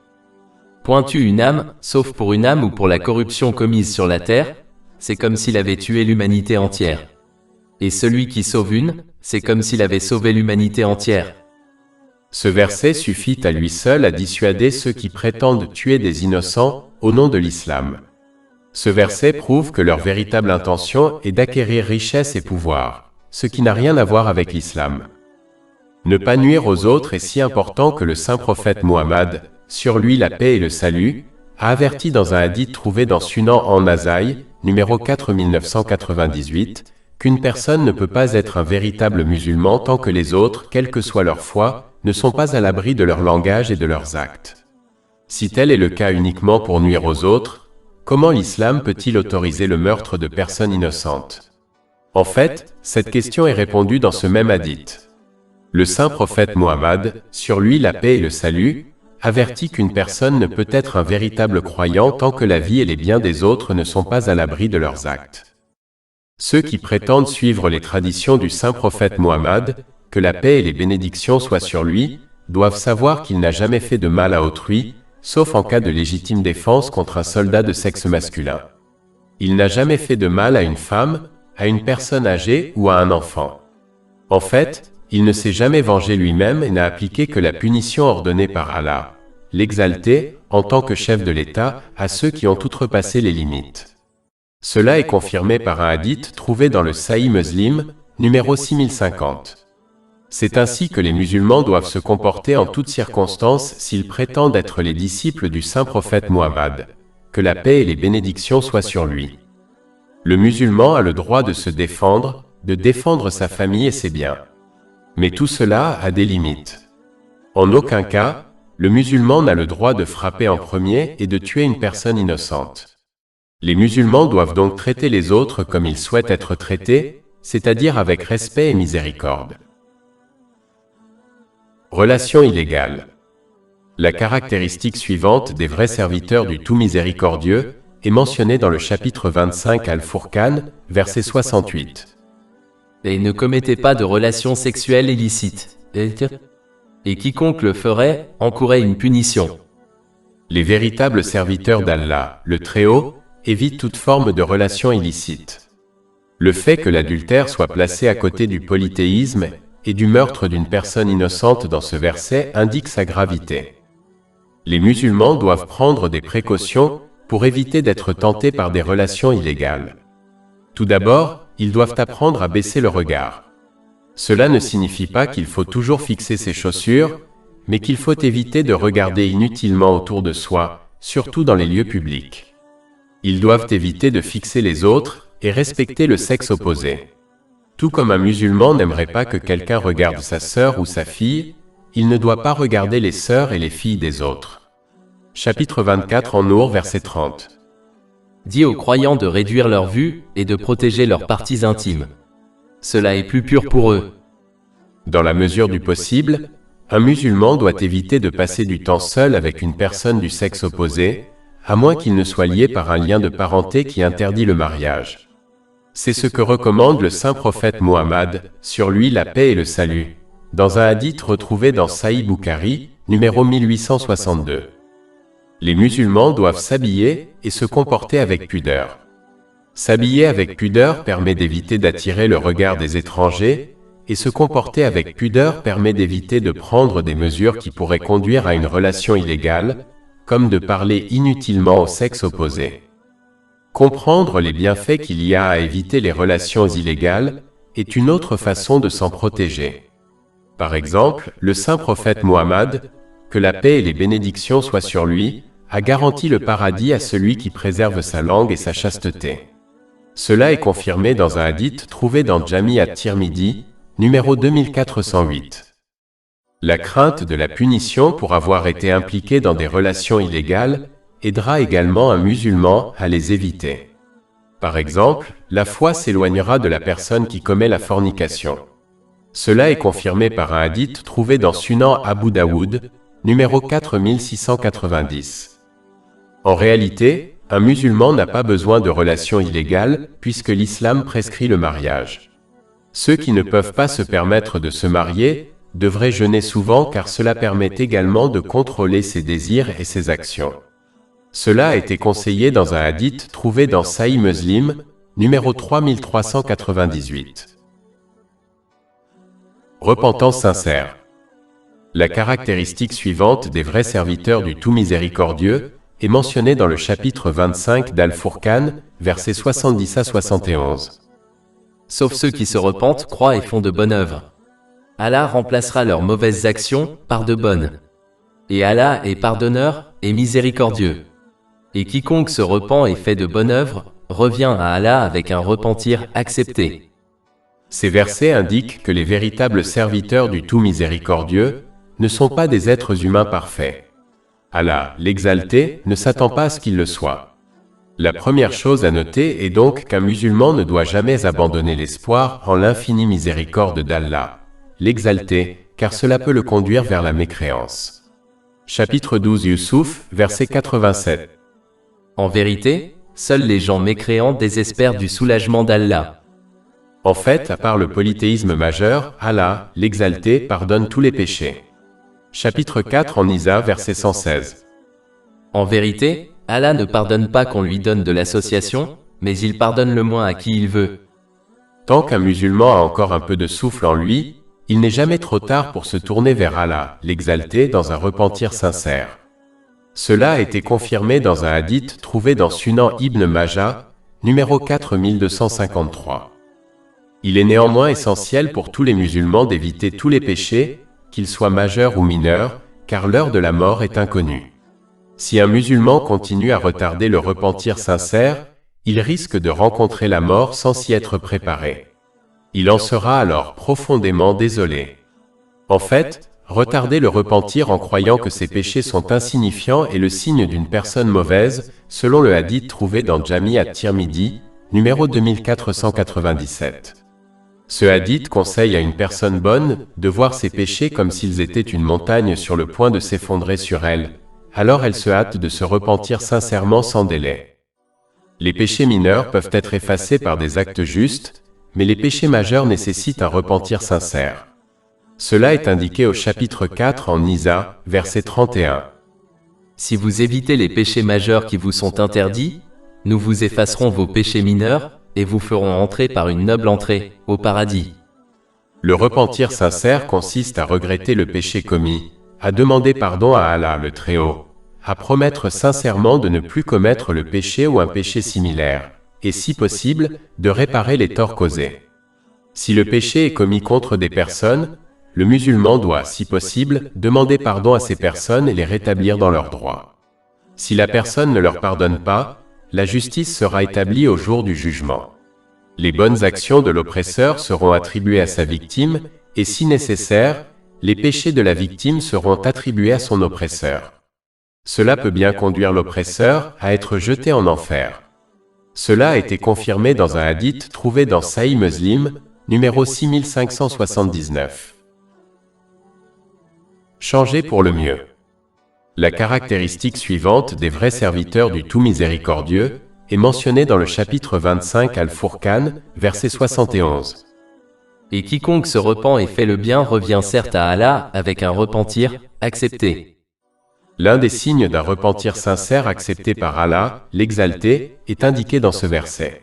[SPEAKER 2] Tue une âme, sauf pour une âme ou pour la corruption commise sur la terre, c'est comme s'il avait tué l'humanité entière. Et celui qui sauve une, c'est comme s'il avait sauvé l'humanité entière.
[SPEAKER 1] Ce verset suffit à lui seul à dissuader ceux qui prétendent tuer des innocents au nom de l'islam. Ce verset prouve que leur véritable intention est d'acquérir richesse et pouvoir, ce qui n'a rien à voir avec l'islam. Ne pas nuire aux autres est si important que le saint prophète Muhammad, sur lui la paix et le salut, a averti dans un hadith trouvé dans Sunan an-Nasaï, numéro 4998, qu'une personne ne peut pas être un véritable musulman tant que les autres, quelle que soit leur foi, ne sont pas à l'abri de leur langage et de leurs actes. Si tel est le cas uniquement pour nuire aux autres, comment l'islam peut-il autoriser le meurtre de personnes innocentes? En fait, cette question est répondue dans ce même hadith. Le saint prophète Muhammad, sur lui la paix et le salut, avertit qu'une personne ne peut être un véritable croyant tant que la vie et les biens des autres ne sont pas à l'abri de leurs actes. Ceux qui prétendent suivre les traditions du saint prophète Muhammad, que la paix et les bénédictions soient sur lui, doivent savoir qu'il n'a jamais fait de mal à autrui, sauf en cas de légitime défense contre un soldat de sexe masculin. Il n'a jamais fait de mal à une femme, à une personne âgée ou à un enfant. En fait, il ne s'est jamais vengé lui-même et n'a appliqué que la punition ordonnée par Allah, l'exalté, en tant que chef de l'État, à ceux qui ont outrepassé les limites. Cela est confirmé par un hadith trouvé dans le Sahih Muslim, numéro 6050. C'est ainsi que les musulmans doivent se comporter en toutes circonstances s'ils prétendent être les disciples du saint prophète Muhammad, que la paix et les bénédictions soient sur lui. Le musulman a le droit de se défendre, de défendre sa famille et ses biens. Mais tout cela a des limites. En aucun cas, le musulman n'a le droit de frapper en premier et de tuer une personne innocente. Les musulmans doivent donc traiter les autres comme ils souhaitent être traités, c'est-à-dire avec respect et miséricorde. Relation illégale. La caractéristique suivante des vrais serviteurs du tout miséricordieux est mentionnée dans le chapitre 25 Al-Furqan, verset 68.
[SPEAKER 2] Et ne commettez pas de relations sexuelles illicites. Et quiconque le ferait, encourait une punition.
[SPEAKER 1] Les véritables serviteurs d'Allah, le Très-Haut, évitent toute forme de relation illicite. Le fait que l'adultère soit placé à côté du polythéisme et du meurtre d'une personne innocente dans ce verset indique sa gravité. Les musulmans doivent prendre des précautions pour éviter d'être tentés par des relations illégales. Tout d'abord, ils doivent apprendre à baisser le regard. Cela ne signifie pas qu'il faut toujours fixer ses chaussures, mais qu'il faut éviter de regarder inutilement autour de soi, surtout dans les lieux publics. Ils doivent éviter de fixer les autres et respecter le sexe opposé. Tout comme un musulman n'aimerait pas que quelqu'un regarde sa sœur ou sa fille, il ne doit pas regarder les sœurs et les filles des autres. Chapitre 24 An-Nur, verset 30.
[SPEAKER 2] Dis aux croyants de réduire leur vue et de protéger leurs parties intimes. Cela est plus pur pour eux.
[SPEAKER 1] Dans la mesure du possible, un musulman doit éviter de passer du temps seul avec une personne du sexe opposé, à moins qu'il ne soit lié par un lien de parenté qui interdit le mariage. C'est ce que recommande le saint prophète Muhammad, sur lui la paix et le salut, dans un hadith retrouvé dans Sahih Bukhari, numéro 1862. Les musulmans doivent s'habiller et se comporter avec pudeur. S'habiller avec pudeur permet d'éviter d'attirer le regard des étrangers, et se comporter avec pudeur permet d'éviter de prendre des mesures qui pourraient conduire à une relation illégale, comme de parler inutilement au sexe opposé. Comprendre les bienfaits qu'il y a à éviter les relations illégales est une autre façon de s'en protéger. Par exemple, le saint prophète Mohammed, que la paix et les bénédictions soient sur lui, a garanti le paradis à celui qui préserve sa langue et sa chasteté. Cela est confirmé dans un hadith trouvé dans Jami at-Tirmidhi, numéro 2408. La crainte de la punition pour avoir été impliqué dans des relations illégales aidera également un musulman à les éviter. Par exemple, la foi s'éloignera de la personne qui commet la fornication. Cela est confirmé par un hadith trouvé dans Sunan Abu Daoud, numéro 4690. En réalité, un musulman n'a pas besoin de relations illégales, puisque l'islam prescrit le mariage. Ceux qui ne peuvent pas se permettre de se marier devraient jeûner souvent car cela permet également de contrôler ses désirs et ses actions. Cela a été conseillé dans un hadith trouvé dans Sahih Muslim, numéro 3398. Repentance sincère. La caractéristique suivante des vrais serviteurs du Tout Miséricordieux est mentionnée dans le chapitre 25 d'Al-Furqan, versets 70 à 71.
[SPEAKER 2] Sauf ceux qui se repentent, croient et font de bonnes œuvres. Allah remplacera leurs mauvaises actions par de bonnes. Et Allah est pardonneur et miséricordieux. Et quiconque se repent et fait de bonnes œuvres, revient à Allah avec un repentir accepté.
[SPEAKER 1] Ces versets indiquent que les véritables serviteurs du Tout Miséricordieux ne sont pas des êtres humains parfaits. Allah, l'exalté, ne s'attend pas à ce qu'il le soit. La première chose à noter est donc qu'un musulman ne doit jamais abandonner l'espoir en l'infinie miséricorde d'Allah, l'exalté, car cela peut le conduire vers la mécréance. Chapitre 12 Yusuf, verset 87.
[SPEAKER 2] En vérité, seuls les gens mécréants désespèrent du soulagement d'Allah.
[SPEAKER 1] En fait, à part le polythéisme majeur, Allah, l'exalté, pardonne tous les péchés. Chapitre 4 en Isa, verset 116.
[SPEAKER 2] En vérité, Allah ne pardonne pas qu'on lui donne de l'association, mais il pardonne le moins à qui il veut.
[SPEAKER 1] Tant qu'un musulman a encore un peu de souffle en lui, il n'est jamais trop tard pour se tourner vers Allah, l'exalté, dans un repentir sincère. Cela a été confirmé dans un hadith trouvé dans Sunan Ibn Majah, numéro 4253. Il est néanmoins essentiel pour tous les musulmans d'éviter tous les péchés, qu'ils soient majeurs ou mineurs, car l'heure de la mort est inconnue. Si un musulman continue à retarder le repentir sincère, il risque de rencontrer la mort sans s'y être préparé. Il en sera alors profondément désolé. En fait, retarder le repentir en croyant que ses péchés sont insignifiants est le signe d'une personne mauvaise, selon le hadith trouvé dans Jami at-Tirmidhi, numéro 2497. Ce hadith conseille à une personne bonne de voir ses péchés comme s'ils étaient une montagne sur le point de s'effondrer sur elle, alors elle se hâte de se repentir sincèrement sans délai. Les péchés mineurs peuvent être effacés par des actes justes, mais les péchés majeurs nécessitent un repentir sincère. Cela est indiqué au chapitre 4 en Isa, verset 31.
[SPEAKER 2] Si vous évitez les péchés majeurs qui vous sont interdits, nous vous effacerons vos péchés mineurs, et vous ferons entrer par une noble entrée, au paradis.
[SPEAKER 1] Le repentir sincère consiste à regretter le péché commis, à demander pardon à Allah le Très-Haut, à promettre sincèrement de ne plus commettre le péché ou un péché similaire, et si possible, de réparer les torts causés. Si le péché est commis contre des personnes, le musulman doit, si possible, demander pardon à ces personnes et les rétablir dans leurs droits. Si la personne ne leur pardonne pas, la justice sera établie au jour du jugement. Les bonnes actions de l'oppresseur seront attribuées à sa victime, et si nécessaire, les péchés de la victime seront attribués à son oppresseur. Cela peut bien conduire l'oppresseur à être jeté en enfer. Cela a été confirmé dans un hadith trouvé dans Sahih Muslim, numéro 6579. Changer pour le mieux. La caractéristique suivante des vrais serviteurs du Tout Miséricordieux est mentionnée dans le chapitre 25 Al-Furqan, verset 71.
[SPEAKER 2] Et quiconque se repent et fait le bien revient certes à Allah avec un repentir accepté.
[SPEAKER 1] L'un des signes d'un repentir sincère accepté par Allah, l'exalté, est indiqué dans ce verset.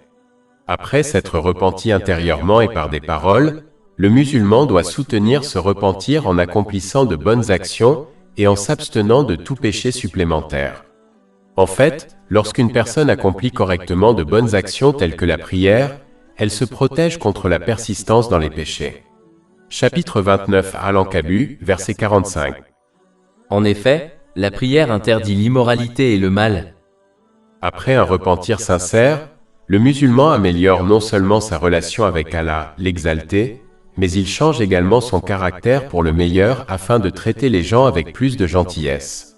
[SPEAKER 1] Après s'être repenti intérieurement et par des paroles, le musulman doit soutenir ce repentir en accomplissant de bonnes actions et en s'abstenant de tout péché supplémentaire. En fait, lorsqu'une personne accomplit correctement de bonnes actions telles que la prière, elle se protège contre la persistance dans les péchés. Chapitre 29 Al-Ankabut, verset 45.
[SPEAKER 2] En effet, la prière interdit l'immoralité et le mal.
[SPEAKER 1] Après un repentir sincère, le musulman améliore non seulement sa relation avec Allah, l'exalté, mais il change également son caractère pour le meilleur afin de traiter les gens avec plus de gentillesse.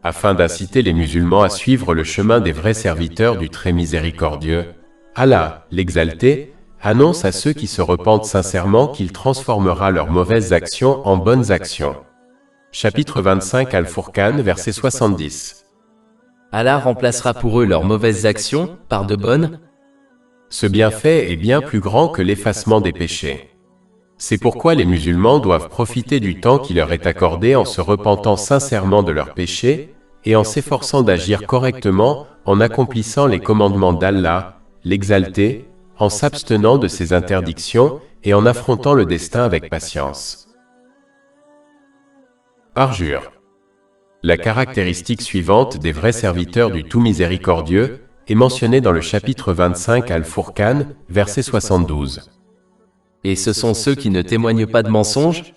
[SPEAKER 1] Afin d'inciter les musulmans à suivre le chemin des vrais serviteurs du très miséricordieux, Allah, l'exalté, annonce à ceux qui se repentent sincèrement qu'il transformera leurs mauvaises actions en bonnes actions. Chapitre 25 Al-Furqan, verset 70.
[SPEAKER 2] Allah remplacera pour eux leurs mauvaises actions par de bonnes.
[SPEAKER 1] Ce bienfait est bien plus grand que l'effacement des péchés. C'est pourquoi les musulmans doivent profiter du temps qui leur est accordé en se repentant sincèrement de leurs péchés et en s'efforçant d'agir correctement en accomplissant les commandements d'Allah, l'exalté, en s'abstenant de ses interdictions et en affrontant le destin avec patience. Parjure. La caractéristique suivante des vrais serviteurs du tout miséricordieux est mentionnée dans le chapitre 25 Al-Furqan, verset 72.
[SPEAKER 2] Et ce sont ceux qui ne témoignent pas de mensonges?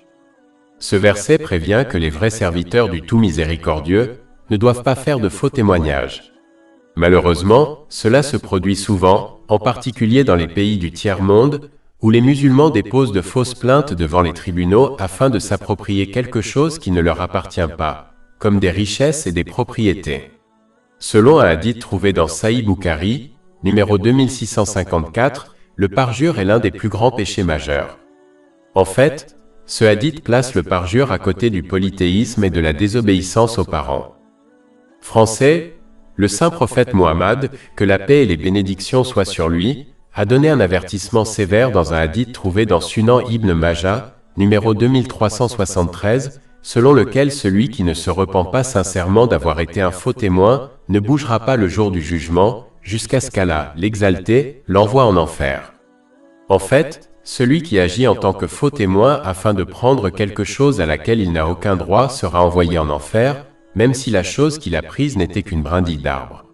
[SPEAKER 1] Ce verset prévient que les vrais serviteurs du tout miséricordieux ne doivent pas faire de faux témoignages. Malheureusement, cela se produit souvent, en particulier dans les pays du tiers-monde, où les musulmans déposent de fausses plaintes devant les tribunaux afin de s'approprier quelque chose qui ne leur appartient pas, comme des richesses et des propriétés. Selon un hadith trouvé dans Sahih Bukhari, numéro 2654, le parjure est l'un des plus grands péchés majeurs. En fait, ce hadith place le parjure à côté du polythéisme et de la désobéissance aux parents. Français, le saint prophète Mohammed, que la paix et les bénédictions soient sur lui, a donné un avertissement sévère dans un hadith trouvé dans Sunan Ibn Majah, numéro 2373, selon lequel celui qui ne se repent pas sincèrement d'avoir été un faux témoin ne bougera pas le jour du jugement, jusqu'à ce qu'Allah, l'exalté, l'envoie en enfer. En fait, celui qui agit en tant que faux témoin afin de prendre quelque chose à laquelle il n'a aucun droit sera envoyé en enfer, même si la chose qu'il a prise n'était qu'une brindille d'arbre.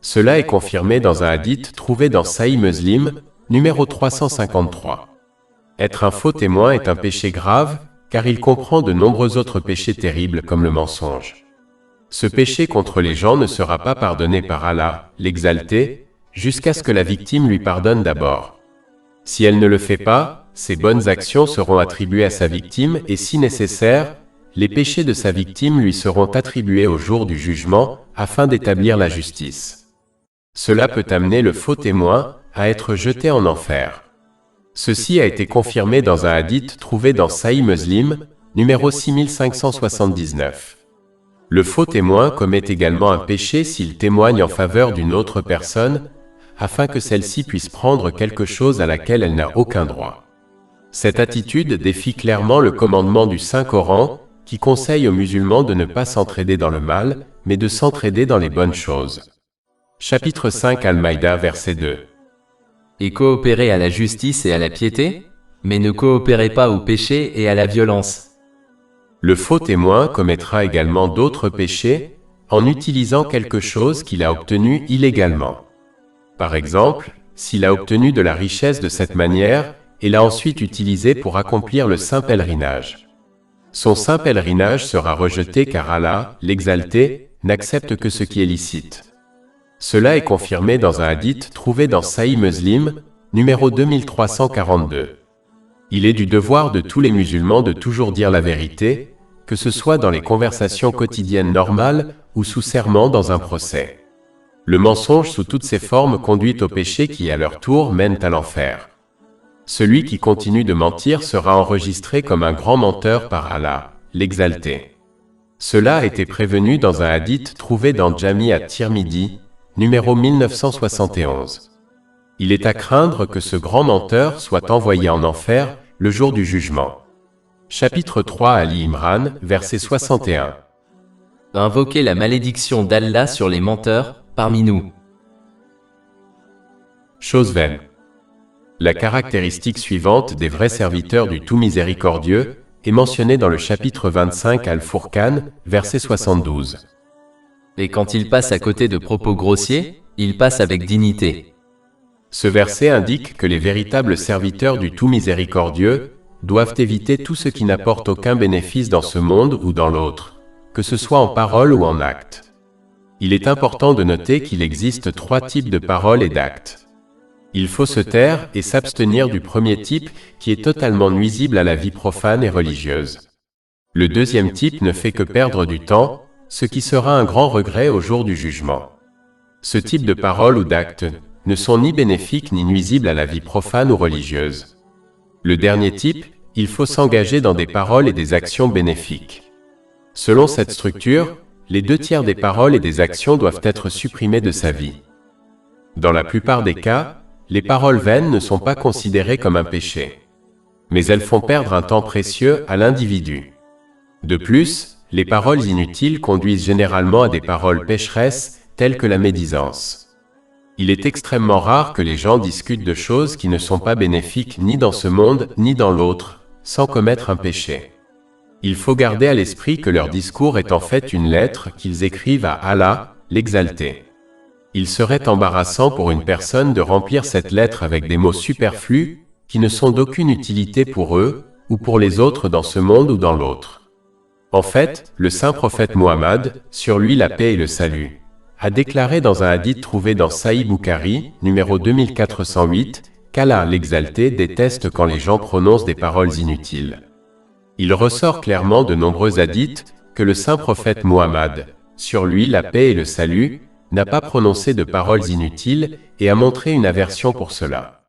[SPEAKER 1] Cela est confirmé dans un hadith trouvé dans Sahih Muslim, numéro 353. Être un faux témoin est un péché grave, car il comprend de nombreux autres péchés terribles comme le mensonge. Ce péché contre les gens ne sera pas pardonné par Allah, l'exalté, jusqu'à ce que la victime lui pardonne d'abord. Si elle ne le fait pas, ses bonnes actions seront attribuées à sa victime et si nécessaire, les péchés de sa victime lui seront attribués au jour du jugement afin d'établir la justice. Cela peut amener le faux témoin à être jeté en enfer. Ceci a été confirmé dans un hadith trouvé dans Sahih Muslim, numéro 6579. Le faux témoin commet également un péché s'il témoigne en faveur d'une autre personne, afin que celle-ci puisse prendre quelque chose à laquelle elle n'a aucun droit. Cette attitude défie clairement le commandement du Saint-Coran, qui conseille aux musulmans de ne pas s'entraider dans le mal, mais de s'entraider dans les bonnes choses. Chapitre 5 Al-Maïda, verset 2.
[SPEAKER 2] Et coopérez à la justice et à la piété, mais ne coopérez pas au péché et à la violence.
[SPEAKER 1] Le faux témoin commettra également d'autres péchés en utilisant quelque chose qu'il a obtenu illégalement. Par exemple, s'il a obtenu de la richesse de cette manière et l'a ensuite utilisée pour accomplir le saint pèlerinage. Son saint pèlerinage sera rejeté car Allah, l'exalté, n'accepte que ce qui est licite. Cela est confirmé dans un hadith trouvé dans Sahih Muslim, numéro 2342. Il est du devoir de tous les musulmans de toujours dire la vérité, que ce soit dans les conversations quotidiennes normales ou sous serment dans un procès. Le mensonge sous toutes ses formes conduit au péché qui à leur tour mènent à l'enfer. Celui qui continue de mentir sera enregistré comme un grand menteur par Allah, l'exalté. Cela a été prévenu dans un hadith trouvé dans Jami at-Tirmidhi, numéro 1971. Il est à craindre que ce grand menteur soit envoyé en enfer le jour du jugement. Chapitre 3 Ali Imran, verset 61.
[SPEAKER 2] Invoquez la malédiction d'Allah sur les menteurs, parmi nous.
[SPEAKER 1] Chose vaine. La caractéristique suivante des vrais serviteurs du tout miséricordieux est mentionnée dans le chapitre 25 Al-Furqan, verset 72.
[SPEAKER 2] Et quand il passe à côté de propos grossiers, il passe avec dignité.
[SPEAKER 1] Ce verset indique que les véritables serviteurs du tout miséricordieux doivent éviter tout ce qui n'apporte aucun bénéfice dans ce monde ou dans l'autre, que ce soit en parole ou en acte. Il est important de noter qu'il existe 3 types de paroles et d'actes. Il faut se taire et s'abstenir du premier type qui est totalement nuisible à la vie profane et religieuse. Le deuxième type ne fait que perdre du temps, ce qui sera un grand regret au jour du jugement. Ce type de paroles ou d'actes ne sont ni bénéfiques ni nuisibles à la vie profane ou religieuse. Le dernier type, il faut s'engager dans des paroles et des actions bénéfiques. Selon cette structure, les 2/3 des paroles et des actions doivent être supprimées de sa vie. Dans la plupart des cas, les paroles vaines ne sont pas considérées comme un péché. Mais elles font perdre un temps précieux à l'individu. De plus, les paroles inutiles conduisent généralement à des paroles pécheresses, telles que la médisance. Il est extrêmement rare que les gens discutent de choses qui ne sont pas bénéfiques ni dans ce monde ni dans l'autre, sans commettre un péché. Il faut garder à l'esprit que leur discours est en fait une lettre qu'ils écrivent à Allah, l'Exalté. Il serait embarrassant pour une personne de remplir cette lettre avec des mots superflus, qui ne sont d'aucune utilité pour eux, ou pour les autres dans ce monde ou dans l'autre. En fait, le saint prophète Muhammad, sur lui la paix et le salut, a déclaré dans un hadith trouvé dans Sahih Bukhari, numéro 2408, qu'Allah l'Exalté déteste quand les gens prononcent des paroles inutiles. Il ressort clairement de nombreux hadiths que le saint prophète Muhammad, sur lui la paix et le salut, n'a pas prononcé de paroles inutiles et a montré une aversion pour cela.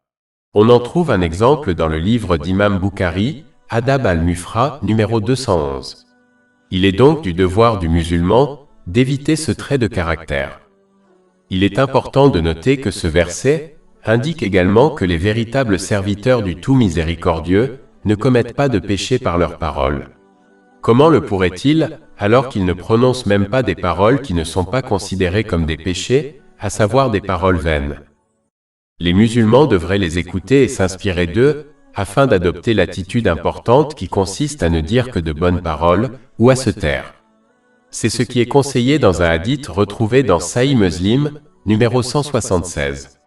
[SPEAKER 1] On en trouve un exemple dans le livre d'Imam Bukhari, Adab al-Mufra, numéro 211. Il est donc du devoir du musulman d'éviter ce trait de caractère. Il est important de noter que ce verset indique également que les véritables serviteurs du tout miséricordieux ne commettent pas de péché par leurs paroles. Comment le pourraient-ils, alors qu'ils ne prononcent même pas des paroles qui ne sont pas considérées comme des péchés, à savoir des paroles vaines? Les musulmans devraient les écouter et s'inspirer d'eux, afin d'adopter l'attitude importante qui consiste à ne dire que de bonnes paroles, ou à se taire. C'est ce qui est conseillé dans un hadith retrouvé dans Sahih Muslim, numéro 176.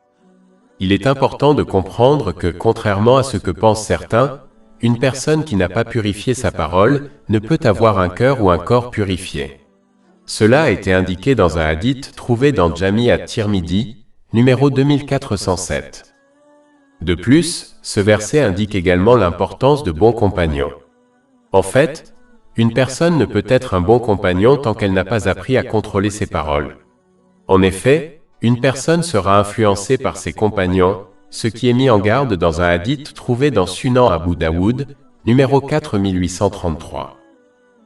[SPEAKER 1] Il est important de comprendre que, contrairement à ce que pensent certains, une personne qui n'a pas purifié sa parole ne peut avoir un cœur ou un corps purifié. Cela a été indiqué dans un hadith trouvé dans Jami at-Tirmidhi, numéro 2407. De plus, ce verset indique également l'importance de bons compagnons. En fait, une personne ne peut être un bon compagnon tant qu'elle n'a pas appris à contrôler ses paroles. En effet, une personne sera influencée par ses compagnons, ce qui est mis en garde dans un hadith trouvé dans Sunan Abu Daoud, numéro 4833.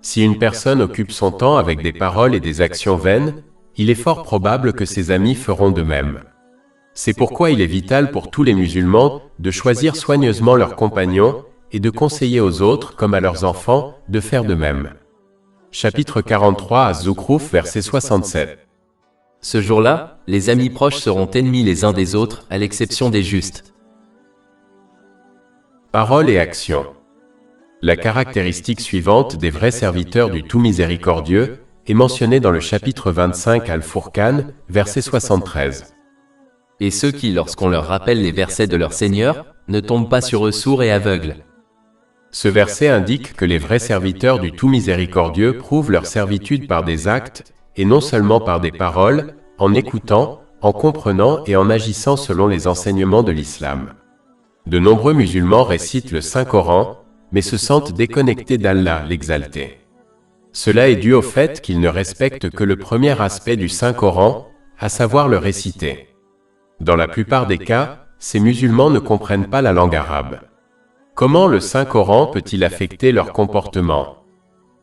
[SPEAKER 1] Si une personne occupe son temps avec des paroles et des actions vaines, il est fort probable que ses amis feront de même. C'est pourquoi il est vital pour tous les musulmans de choisir soigneusement leurs compagnons et de conseiller aux autres, comme à leurs enfants, de faire de même. Chapitre 43 à Zukhruf, verset 67.
[SPEAKER 2] Ce jour-là, les amis proches seront ennemis les uns des autres, à l'exception des justes.
[SPEAKER 1] Paroles et actions. La caractéristique suivante des vrais serviteurs du tout miséricordieux est mentionnée dans le chapitre 25 Al-Furqan, verset 73.
[SPEAKER 2] Et ceux qui, lorsqu'on leur rappelle les versets de leur Seigneur, ne tombent pas sur eux sourds et aveugles.
[SPEAKER 1] Ce verset indique que les vrais serviteurs du tout miséricordieux prouvent leur servitude par des actes, et non seulement par des paroles, en écoutant, en comprenant et en agissant selon les enseignements de l'islam. De nombreux musulmans récitent le Saint-Coran, mais se sentent déconnectés d'Allah, l'Exalté. Cela est dû au fait qu'ils ne respectent que le premier aspect du Saint-Coran, à savoir le réciter. Dans la plupart des cas, ces musulmans ne comprennent pas la langue arabe. Comment le Saint-Coran peut-il affecter leur comportement?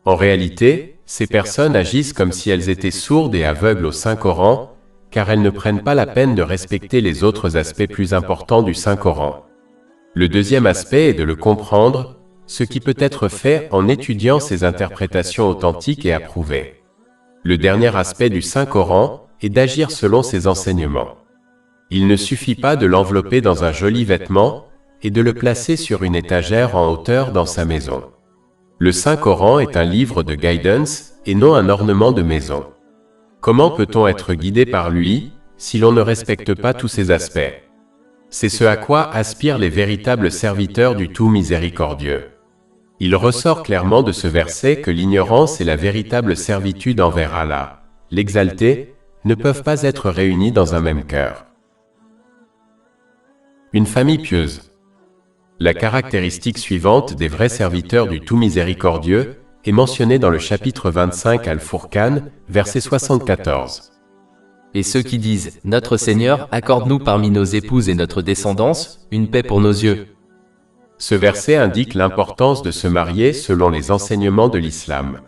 [SPEAKER 1] En réalité, ces personnes agissent comme si elles étaient sourdes et aveugles au Saint-Coran, car elles ne prennent pas la peine de respecter les autres aspects plus importants du Saint-Coran. Le deuxième aspect est de le comprendre, ce qui peut être fait en étudiant ses interprétations authentiques et approuvées. Le dernier aspect du Saint-Coran est d'agir selon ses enseignements. Il ne suffit pas de l'envelopper dans un joli vêtement et de le placer sur une étagère en hauteur dans sa maison. Le Saint-Coran est un livre de guidance et non un ornement de maison. Comment peut-on être guidé par lui, si l'on ne respecte pas tous ces aspects? C'est ce à quoi aspirent les véritables serviteurs du tout miséricordieux. Il ressort clairement de ce verset que l'ignorance et la véritable servitude envers Allah, l'exalté, ne peuvent pas être réunies dans un même cœur. Une famille pieuse. La caractéristique suivante des vrais serviteurs du tout miséricordieux est mentionnée dans le chapitre 25 Al-Furqan, verset 74.
[SPEAKER 2] Et ceux qui disent « Notre Seigneur, accorde-nous parmi nos épouses et notre descendance, une paix pour nos yeux ».
[SPEAKER 1] Ce verset indique l'importance de se marier selon les enseignements de l'islam.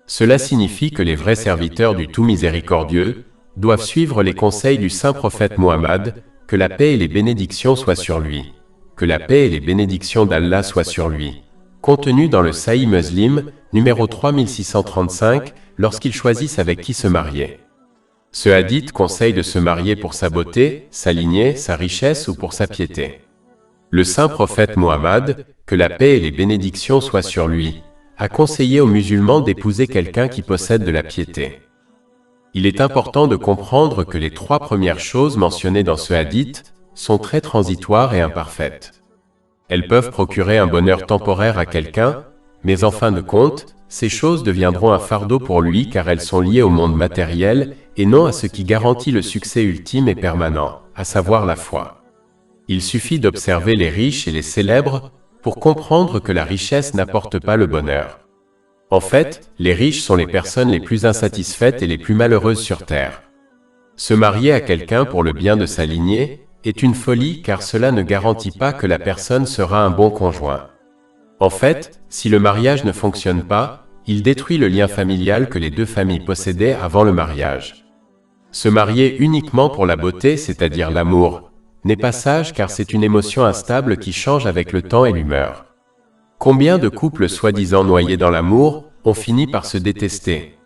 [SPEAKER 1] Cela signifie que les vrais serviteurs du tout miséricordieux doivent suivre les conseils du saint prophète Muhammad, que la paix et les bénédictions soient sur lui, que la paix et les bénédictions d'Allah soient sur lui, contenu dans le Sahih Muslim, numéro 3635, lorsqu'ils choisissent avec qui se marier. Ce hadith conseille de se marier pour sa beauté, sa lignée, sa richesse ou pour sa piété. Le saint prophète Muhammad, que la paix et les bénédictions soient sur lui, a conseillé aux musulmans d'épouser quelqu'un qui possède de la piété. Il est important de comprendre que les trois premières choses mentionnées dans ce hadith sont très transitoires et imparfaites. Elles peuvent procurer un bonheur temporaire à quelqu'un, mais en fin de compte, ces choses deviendront un fardeau pour lui car elles sont liées au monde matériel et non à ce qui garantit le succès ultime et permanent, à savoir la foi. Il suffit d'observer les riches et les célèbres pour comprendre que la richesse n'apporte pas le bonheur. En fait, les riches sont les personnes les plus insatisfaites et les plus malheureuses sur terre. Se marier à quelqu'un pour le bien de sa lignée est une folie car cela ne garantit pas que la personne sera un bon conjoint. En fait, si le mariage ne fonctionne pas, il détruit le lien familial que les deux familles possédaient avant le mariage. Se marier uniquement pour la beauté, c'est-à-dire l'amour, n'est pas sage car c'est une émotion instable qui change avec le temps et l'humeur. Combien de couples soi-disant noyés dans l'amour ont fini par se détester?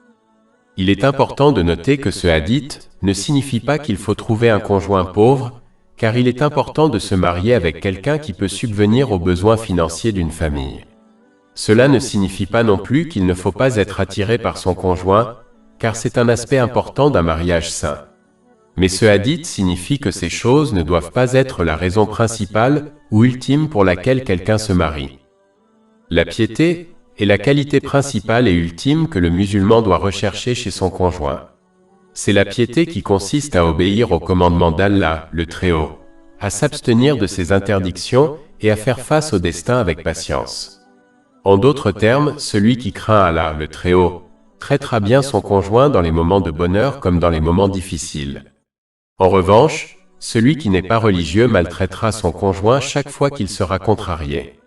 [SPEAKER 1] Il est important de noter que ce hadith ne signifie pas qu'il faut trouver un conjoint pauvre, car il est important de se marier avec quelqu'un qui peut subvenir aux besoins financiers d'une famille. Cela ne signifie pas non plus qu'il ne faut pas être attiré par son conjoint, car c'est un aspect important d'un mariage sain. Mais ce hadith signifie que ces choses ne doivent pas être la raison principale ou ultime pour laquelle quelqu'un se marie. La piété est la qualité principale et ultime que le musulman doit rechercher chez son conjoint. C'est la piété qui consiste à obéir aux commandements d'Allah, le Très-Haut, à s'abstenir de ses interdictions et à faire face au destin avec patience. En d'autres termes, celui qui craint Allah, le Très-Haut, traitera bien son conjoint dans les moments de bonheur comme dans les moments difficiles. En revanche, celui qui n'est pas religieux maltraitera son conjoint chaque fois qu'il sera contrarié.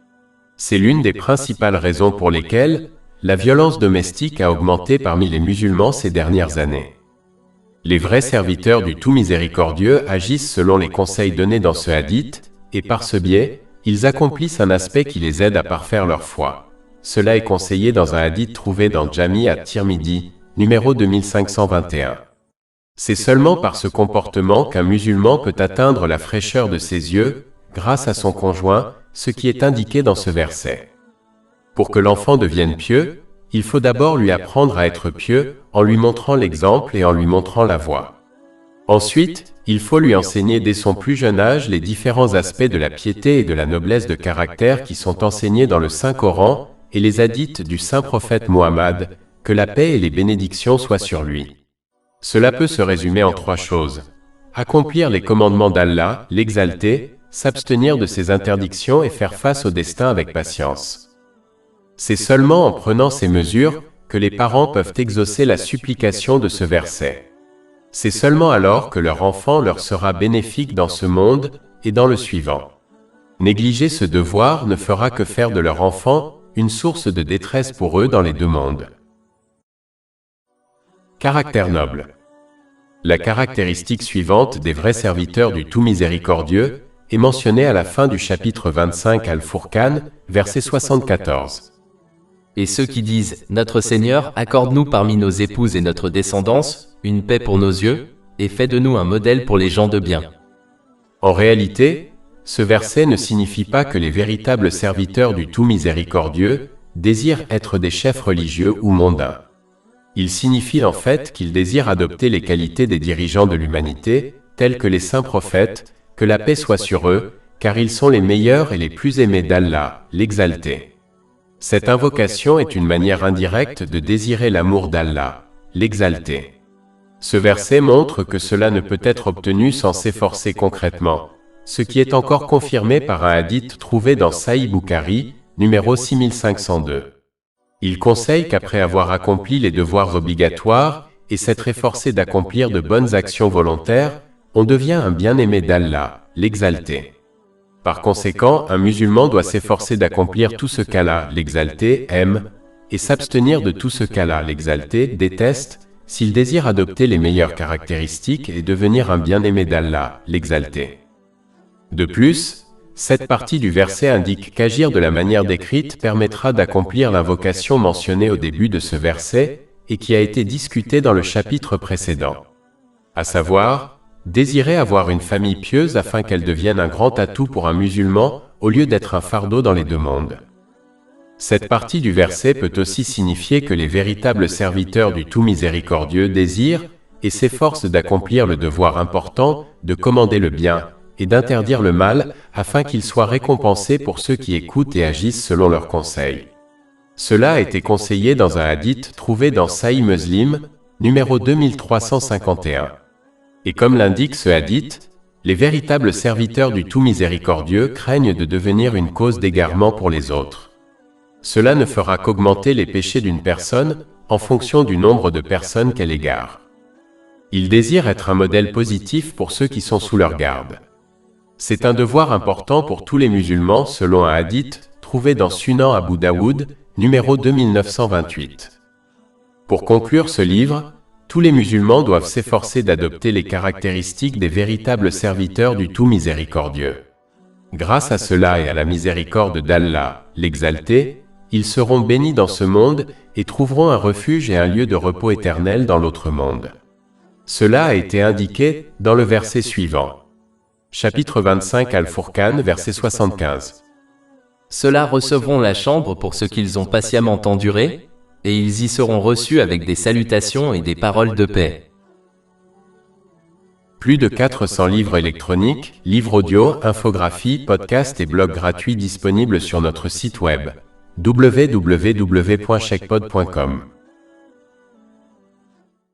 [SPEAKER 1] C'est l'une des principales raisons pour lesquelles la violence domestique a augmenté parmi les musulmans ces dernières années. Les vrais serviteurs du tout miséricordieux agissent selon les conseils donnés dans ce hadith, et par ce biais, ils accomplissent un aspect qui les aide à parfaire leur foi. Cela est conseillé dans un hadith trouvé dans Jami at-Tirmidhi, numéro 2521. C'est seulement par ce comportement qu'un musulman peut atteindre la fraîcheur de ses yeux, grâce à son conjoint, ce qui est indiqué dans ce verset. Pour que l'enfant devienne pieux, il faut d'abord lui apprendre à être pieux, en lui montrant l'exemple et en lui montrant la voie. Ensuite, il faut lui enseigner dès son plus jeune âge les différents aspects de la piété et de la noblesse de caractère qui sont enseignés dans le Saint-Coran et les hadiths du saint prophète Muhammad, que la paix et les bénédictions soient sur lui. Cela peut se résumer en trois choses. Accomplir les commandements d'Allah, l'exalter, s'abstenir de ses interdictions et faire face au destin avec patience. C'est seulement en prenant ces mesures que les parents peuvent exaucer la supplication de ce verset. C'est seulement alors que leur enfant leur sera bénéfique dans ce monde et dans le suivant. Négliger ce devoir ne fera que faire de leur enfant une source de détresse pour eux dans les deux mondes. Caractère noble. La caractéristique suivante des vrais serviteurs du tout miséricordieux est mentionnée à la fin du chapitre 25 Al-Furqan, verset 74.
[SPEAKER 2] Et ceux qui disent « Notre Seigneur, accorde-nous parmi nos épouses et notre descendance, une paix pour nos yeux, et fais de nous un modèle pour les gens de bien. »
[SPEAKER 1] En réalité, ce verset ne signifie pas que les véritables serviteurs du tout miséricordieux désirent être des chefs religieux ou mondains. Il signifie en fait qu'il désire adopter les qualités des dirigeants de l'humanité, tels que les saints prophètes, que la paix soit sur eux, car ils sont les meilleurs et les plus aimés d'Allah, l'Exalté. Cette invocation est une manière indirecte de désirer l'amour d'Allah, l'Exalté. Ce verset montre que cela ne peut être obtenu sans s'efforcer concrètement, ce qui est encore confirmé par un hadith trouvé dans Sahih Bukhari, numéro 6502. Il conseille qu'après avoir accompli les devoirs obligatoires et s'être efforcé d'accomplir de bonnes actions volontaires, on devient un bien-aimé d'Allah, l'Exalté. Par conséquent, un musulman doit s'efforcer d'accomplir tout ce qu'Allah, l'Exalté, aime, et s'abstenir de tout ce qu'Allah, l'Exalté, déteste, s'il désire adopter les meilleures caractéristiques et devenir un bien-aimé d'Allah, l'Exalté. De plus, cette partie du verset indique qu'agir de la manière décrite permettra d'accomplir l'invocation mentionnée au début de ce verset et qui a été discutée dans le chapitre précédent. À savoir, désirer avoir une famille pieuse afin qu'elle devienne un grand atout pour un musulman au lieu d'être un fardeau dans les deux mondes. Cette partie du verset peut aussi signifier que les véritables serviteurs du Tout Miséricordieux désirent et s'efforcent d'accomplir le devoir important de commander le bien et d'interdire le mal afin qu'ils soient récompensés pour ceux qui écoutent et agissent selon leurs conseils. Cela a été conseillé dans un hadith trouvé dans Sahih Muslim, numéro 2351. Et comme l'indique ce hadith, les véritables serviteurs du Tout Miséricordieux craignent de devenir une cause d'égarement pour les autres. Cela ne fera qu'augmenter les péchés d'une personne en fonction du nombre de personnes qu'elle égare. Ils désirent être un modèle positif pour ceux qui sont sous leur garde. C'est un devoir important pour tous les musulmans selon un hadith trouvé dans Sunan Abu Daoud, numéro 2928. Pour conclure ce livre, tous les musulmans doivent s'efforcer d'adopter les caractéristiques des véritables serviteurs du Tout Miséricordieux. Grâce à cela et à la miséricorde d'Allah, l'Exalté, ils seront bénis dans ce monde et trouveront un refuge et un lieu de repos éternel dans l'autre monde. Cela a été indiqué dans le verset suivant. Chapitre 25 Al-Furqan, verset 75.
[SPEAKER 2] Ceux-là recevront la chambre pour ce qu'ils ont patiemment enduré, et ils y seront reçus avec des salutations et des paroles de paix.
[SPEAKER 1] Plus de 400 livres électroniques, livres audio, infographies, podcasts et blogs gratuits disponibles sur notre site web www.chekpod.com.